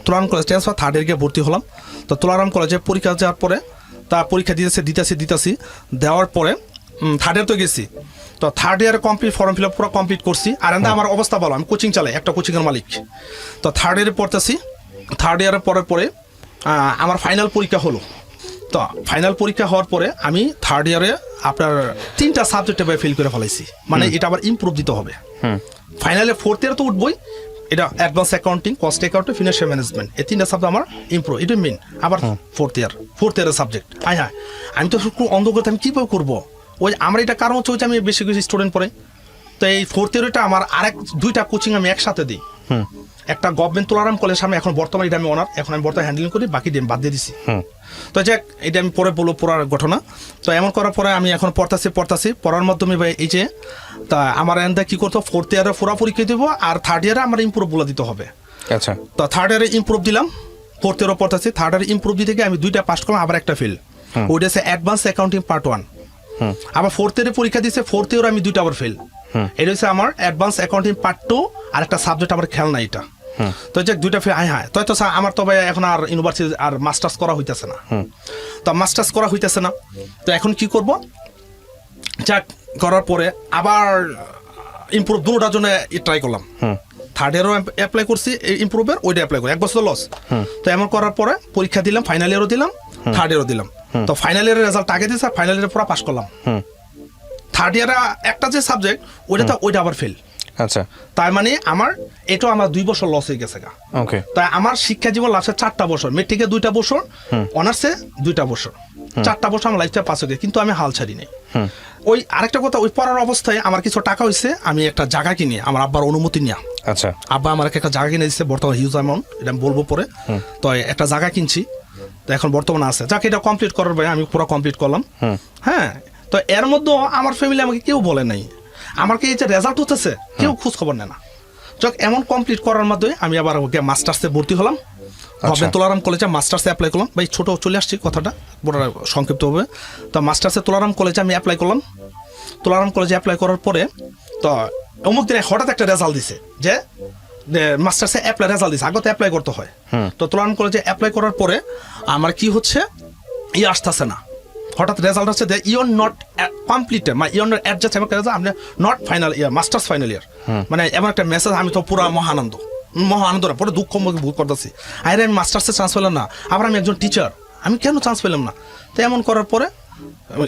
Tularam college transfer, third year গিয়ে ভর্তি হলাম। তো তুলারাম কলেজে পরীক্ষা যাওয়ার পরে তা পরীক্ষা দিতেছি দেওয়ার পরে থার্ড ইয়ার তো গেছি। তো থার্ড ইয়ারে কমপ্লিট, ফর্ম ফিল আপ পুরো কমপ্লিট করছি। আর আমার অবস্থা ভালো, আমি কোচিং চালাই, একটা কোচিংয়ের মালিক। তো থার্ড ইয়ারে পড়তেছি, থার্ড ইয়ারের পরে আমার ফাইনাল পরীক্ষা হলো। তো ফাইনাল পরীক্ষা হওয়ার পরে আমি থার্ড ইয়ারে আপনার 3টা সাবজেক্টে ফেল করে ফেলাইছি, মানে এটা আবার ইমপ্রুভ দিতে হবে। ফাইনালে ফোর্থ ইয়ারে তো উঠবই, এটা advance accounting, cost accounting, financial management, এই 3টা সাবজেক্ট আমার ইমপ্রুভ, এটা মেন। আবার ফোর্থ ইয়ারের সাবজেক্ট। হ্যাঁ আমি তো খুব অন্ধকার, আমি কীভাবে করবো, ওই আমার এটা কারণ হচ্ছে ওই যে আমি বেশি স্টুডেন্ট পড়ে। তো এই ফোর্থ ইয়ারটা আমার আরেক 2টা কোচিং আমি একসাথে দিই। একটা গভর্নমেন্ট তুলারাম কলেজ সামনে, এখন বর্তমানে এটা আমি অনার, এখন আমি বর্তমানে হ্যান্ডেলিং করি, বাকি বাদ দিয়ে দিছি। তো যাক এটা আমি পরে বলবো পুরার ঘটনা। তো এমন করার পরে আমি এখন পড়তাছি পড়ার মাধ্যমে এই যে তা আমার এনদা কি করতো, ফোর্থ ইয়ারে পুরা পরীক্ষা দেবো, আর থার্ড ইয়ারে আমার ইমপ্রুভ বলে দিতে হবে। আচ্ছা তো থার্ড ইয়ারে ইমপ্রুভ দিলাম, ফোর্থ ইয়ারও পড়তেছি। থার্ড ইয়ারে ইমপ্রুভ দিতে গিয়ে আমি 2টা পাস করলাম, আবার একটা ফেল। ওইটা হচ্ছে অ্যাডভান্স অ্যাকাউন্টিং পার্ট 1। আবার ফোর্থ ইয়ারে পরীক্ষা দিয়েছে, ফোর্থ ইয়ারে আমি 2টা আবার ফেল। এটা হচ্ছে আমার অ্যাডভান্স অ্যাকাউন্টিং পার্ট 2, আর একটা সাবজেক্ট আমার খেয়াল নাই এটা। তো যে 2টা ফেল, হ্যাঁ তো তো স্যার আমার তো ভাই এখন আর ইউনিভার্সিটি আর মাস্টার্স করা হইতেছে না। তো মাস্টার্স করা হইতেছে না, তো এখন কি করব? যাক, করার পরে আবার ইমপ্রুভ দুটোটার জন্য ট্রাই করলাম। থার্ড ইয়ারও অ্যাপ্লাই করছি ইমপ্রুভের, ওইটা অ্যাপ্লাই করি, 1 বছর লস। তো এমন করার পরে পরীক্ষা দিলাম, ফাইনাল ইয়ারও দিলাম, থার্ড ইয়ারও দিলাম। তো ফাইনাল ইয়ারের রেজাল্ট আগে দিয়েছে, ফাইনাল ইয়ারে পুরো পাস করলাম। থার্ড ইয়ারে একটা যে সাবজেক্ট ওইটা আবার ফেল। আচ্ছা, তার মানে আমার 2 বছর লস হয়ে গেছে গা। ওকে। তাই আমার শিক্ষা জীবন লাস্টে 4টা বছর, মেট্রিকে 2টা বছর, অনার্সে 2টা বছর, 4টা বছর আমার লাইফটা পাস হয়ে গেছে, কিন্তু আমি হাল ছাড়ি নাই। ওই আরেকটা কথা, ওই পড়ার অবস্থায় আমার কিছু টাকা হয়েছে, আমি একটা জায়গা কিনি আমার আব্বার অনুমতি নিয়ে। আচ্ছা, আব্বা আমার একটা জায়গা কিনে দিচ্ছে, বর্তমানে হিউজ অ্যামাউন্ট, এটা আমি বলবো পরে। তো একটা জায়গা কিনছি, তো এখন বর্তমানে আছে। যাকে এটা কমপ্লিট করার ভাই আমি পুরো কমপ্লিট করলাম। হ্যাঁ, তো এর মধ্যে আমার ফ্যামিলি আমাকে কেউ বলে নাই, আমার কি এই যে রেজাল্ট হতেছে কেউ খোঁজ খবর নেয় না। যাক, এমন কমপ্লিট করার মাধ্যমে আমি আবার মাস্টার্সে ভর্তি হলাম, গভর্নমেন্ট তুলারাম কলেজে মাস্টার্সে অ্যাপ্লাই করলাম। ভাই ছোট চলে আসছি কথাটা, বড় সংক্ষিপ্ত হবে। তো মাস্টার্সে তুলারাম কলেজে আমি অ্যাপ্লাই করলাম। তুলারাম কলেজে অ্যাপ্লাই করার পরে তো অমুক দিনে হঠাৎ একটা রেজাল্ট দিছে যে মাস্টার্সে অ্যাপ্লাই রেজাল্ট দিছে, আগে তো অ্যাপ্লাই করতে হয়। তো তুলারাম কলেজে অ্যাপ্লাই করার পরে আমার কি হচ্ছে, আসতেছে না, হঠাৎ রেজাল্ট হচ্ছে যে ইউর নট কমপ্লিটেড, মানে ইউর নট অ্যাডজাস্ট, এমন রেজাল্ট আপনি not final year, masters final year, মানে এমন একটা মেসেজ। আমি তো পুরো মহানন্দ না, পরে দুঃখ মুখে ভোগ করতেছি, আরে আমি মাস্টার্সে চান্স পেলাম না, আবার আমি একজন টিচার, আমি কেন চান্স পেলাম না? তো এমন করার পরে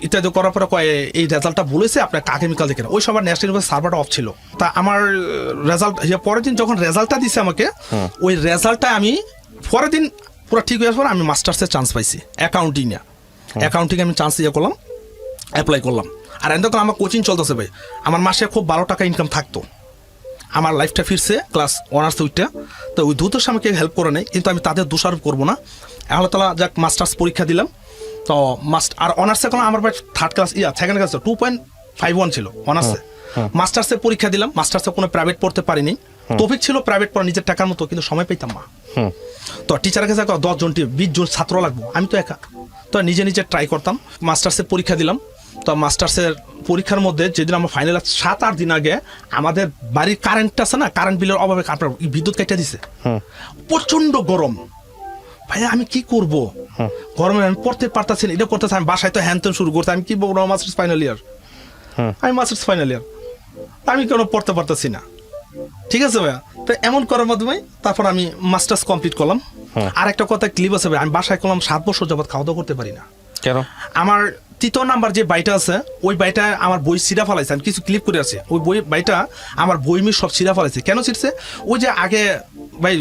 ইত্যাদি করার পরে কয় এই রেজাল্টটা বলেছে আপনার আগামীকাল দেখেন। ওই সময় ন্যাশনাল ইউনিভার্সিটি সার্ভারটা অফ ছিল। তা আমার রেজাল্ট পরের দিন যখন রেজাল্টটা দিছে আমাকে, ওই রেজাল্টটা আমি পরের দিন পুরো ঠিক হয়ে যাওয়ার পর আমি মাস্টার্সে চান্স পাইছি অ্যাকাউন্টিংয়ে। অ্যাকাউন্টিংয়ে আমি চান্স করলাম, অ্যাপ্লাই করলাম। আর এন তখন আমার কোচিং চলতেছে ভাই, আমার মাসে খুব 12 টাকা ইনকাম থাকতো। আমার লাইফটা ফিরছে ক্লাস অনার্স উইটটা, তো ওই দুটোর সামনে কেউ হেল্প করে নেই, কিন্তু আমি তাদের দোষারোপ করবো না। আল্লাহ তাআলা যাক, মাস্টার্স পরীক্ষা দিলাম। তো আর অনার্সে কোনো আমার ভাই থার্ড ক্লাস সেকেন্ড ক্লাস 2.51 ছিল অনার্সে। মাস্টার্সে পরীক্ষা দিলাম, মাস্টার্সে কোনো প্রাইভেট পড়তে পারিনি, টপিক ছিল প্রাইভেট পড়া নিজের টাকার মতো, কিন্তু সময় পেতাম না। তো টিচারের কাছে 10 জন 20 জন ছাত্র লাগবো, আমি তো একা, তো নিজে নিজে ট্রাই করতাম। মাস্টার্সে পরীক্ষা দিলাম। তো মাস্টার্সের পরীক্ষার মধ্যে যেদিন আমার ফাইনাল 7-8 দিন আগে আমাদের বাড়ির কারেন্ট আছে না, কারেন্ট বিলের অভাবে আপনার বিদ্যুৎ কেটে দিছে, প্রচন্ড গরম। ভাই আমি কি করব, গরমে আমি পড়তে পারতেছি না, এটা করতেছি, আমি বাসায় তো হ্যান শুরু করতে, আমি কি বলবো মাস্টার্স ফাইনাল ইয়ার, আমি মাস্টার্স ফাইনাল ইয়ার, আমি কেন পড়তে পারতেছি না। ঠিক আছে ভাইয়া, তো এমন করার মাধ্যমে তারপর আমি মাস্টার্স কমপ্লিট করলাম। আর একটা কথা ক্লিপ আছে ভাই, আমি বাসায় করলাম 7 বছর যাবত খাওয়া দাওয়া করতে পারি না। কেন? আমার 3 নাম্বার যে বাইটা আছে, ওই বাইটা আমার বই ছিঁড়া ফেলাইছে, আমি কিছু ক্লিপ করে আছে, ওই বাইটা আমার বই মিস সব ছিঁড়া ফেলাইছে। কেন ছিঁড়ছে? ওই যে আগে ভাই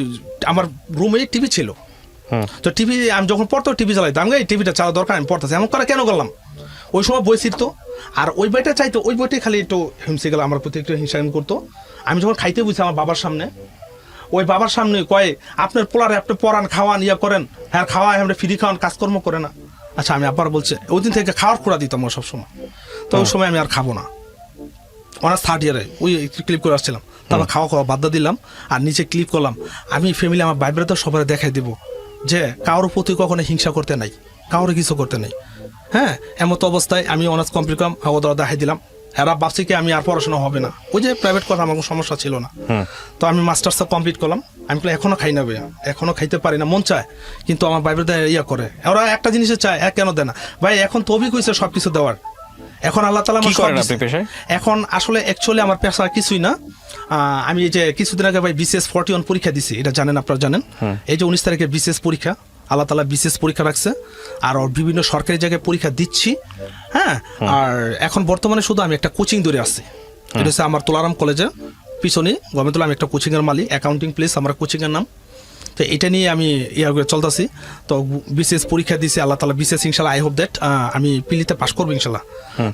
আমার রুমে টিভি ছিল, তো টিভি আমি যখন পড়তো টিভি চালাইতাম, এই টিভিটা চালা দরকার, আমি পড়তেছি, এমন করে কেন করলাম? ওই সময় বই ছিঁড়তো, আর ওই বইটা চাইতো, ওই বইটাই খালি একটু হিংসে গেল, আমার প্রতি একটু হিংসা করতো। আমি যখন খাইতে বুঝছি আমার বাবার সামনে, ওই বাবার সামনে কয় আপনার পোলারে আপনি পড়ান, খাওয়ান, ইয়া করেন, হ্যাঁ খাওয়া আমরা ফ্রি খাওয়ান, কাজকর্ম করে না। আচ্ছা, আমি আবার বলছে ওই দিন থেকে খাওয়ার খোড়া দিতাম সবসময়, তো ওই সময় আমি আর খাবো না। অনার্স থার্ড ইয়ারে ওই ক্লিপ করে আসছিলাম, তারপর খাওয়া বাদ দিলাম, আর নিচে ক্লিপ করলাম। আমি ফ্যামিলি আমার ভাই ব্রাদার সবাই দেখাই দেবো যে কারোর প্রতি কখনো হিংসা করতে নাই, কারোর কিছু করতে নেই। হ্যাঁ, এমতো অবস্থায় আমি অনার্স কমপ্লিট করলাম, ওদের দেখাই দিলাম। এরা ভাবছি কি আমি আর পড়াশোনা হবে না, ওই যে প্রাইভেট কথা আমার কোনো সমস্যা ছিল না। তো আমি মাস্টার্সটা কমপ্লিট করলাম। আমি এখনো খাই না ভাইয়া, এখনো খাইতে পারি না, মন চায়, কিন্তু আমার ভাই ব্রাদার ইয়া করে, ওরা একটা জিনিসে চায়, কেন দেয় না ভাই? এখন তো অভিজ্ঞ হয়েছে সবকিছু দেওয়ার, এখন আল্লাহ তাআলা এখন আসলে অ্যাকচুয়ালি আমার পেশা কিছুই না। আমি এই যে কিছুদিন আগে ভাই BCS 41 পরীক্ষা দিছি, এটা জানেন, আপনারা জানেন। এই যে 19 তারিখে BCS পরীক্ষা, আল্লাহ তাআলা BCS পরীক্ষা রাখছে, আর বিভিন্ন সরকারি জায়গায় পরীক্ষা দিচ্ছি। হ্যাঁ, আর এখন বর্তমানে শুধু আমি একটা কোচিং ধরে আসছি, এটা হচ্ছে আমার তুলারাম কলেজে পিছনে গভর্নমেন্ট, আমি একটা কোচিংয়ের মালিক, অ্যাকাউন্টিং প্লেস আমার কোচিংয়ের নাম। তো এটা নিয়ে আমি চলতেছি। তো BCS পরীক্ষা দিছি, আল্লাহ তাআলা BCS ইনশাল্লাহ, আই হোপ দ্যাট আমি পিলিতে পাস করবো ইনশাল্লাহ।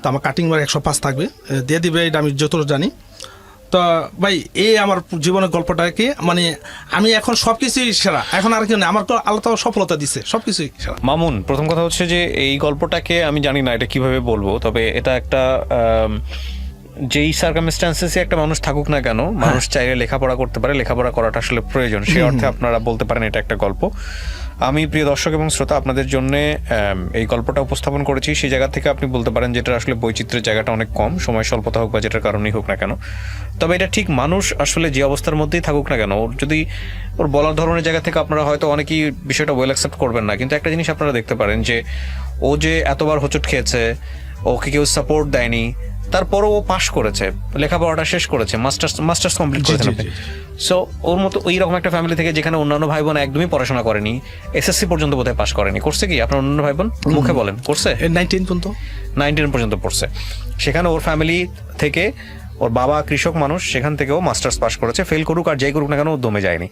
তো আমার কাটিং মার্ক 105 থাকবে, দিয়ে দিবে, এটা আমি যতটুকু জানি। তো ভাই এই আমার জীবনের গল্পটাকে, মানে আমি এখন সবকিছুই সেরা, এখন আর কি না, আমার তো আল্লাহ তাআলা সফলতা দিচ্ছে, সবকিছুই সেরা। মামুন, প্রথম কথা হচ্ছে যে এই গল্পটাকে আমি জানি না এটা কিভাবে বলবো, তবে এটা একটা যেই সার্কামস্ট্যান্সেসে একটা মানুষ থাকুক না কেন, মানুষ চাইলে লেখাপড়া করতে পারে, লেখাপড়া করাটা আসলে প্রয়োজন, সেই অর্থে আপনারা বলতে পারেন এটা একটা গল্প। আমি প্রিয় দর্শক এবং শ্রোতা আপনাদের জন্য এই গল্পটা উপস্থাপন করেছি সেই জায়গা থেকে আপনি বলতে পারেন যেটা আসলে বৈচিত্র্যের জায়গাটা অনেক কম, সময় স্বল্পতা হোক বা যেটার কারণেই হোক না কেন, তবে এটা ঠিক মানুষ আসলে যে অবস্থার মধ্যেই থাকুক না কেন, ওর যদি ওর বলার ধরনের জায়গা থেকে আপনারা হয়তো অনেকেই বিষয়টা ওয়েল অ্যাকসেপ্ট করবেন না, কিন্তু একটা জিনিস আপনারা দেখতে পারেন যে ও যে এতবার হোঁচট খেয়েছে, ওকে কেউ সাপোর্ট দেয়নি, তারপরও ও পাশ করেছে, লেখাপড়াটা শেষ করেছে, মাস্টার্স কমপ্লিট করেছে। সো ওর মতো ওই রকম একটা ফ্যামিলি থেকে যেখানে অন্যান্য ভাই বোন একদমই পড়াশোনা করেনি, এসএসসি পর্যন্ত বোধহয় পাশ করেনি, করছে কি আপনার অন্যান্য ভাই বোন মুখে বলেন করছে? 19 পর্যন্ত 19 পর্যন্ত পড়ছে। সেখানে ওর ফ্যামিলি থেকে, ওর বাবা কৃষক মানুষ, সেখান থেকেও মাস্টার্স পাস করেছে, ফেল করুক আর যাই করুক না কেন ও দমে যায়নি।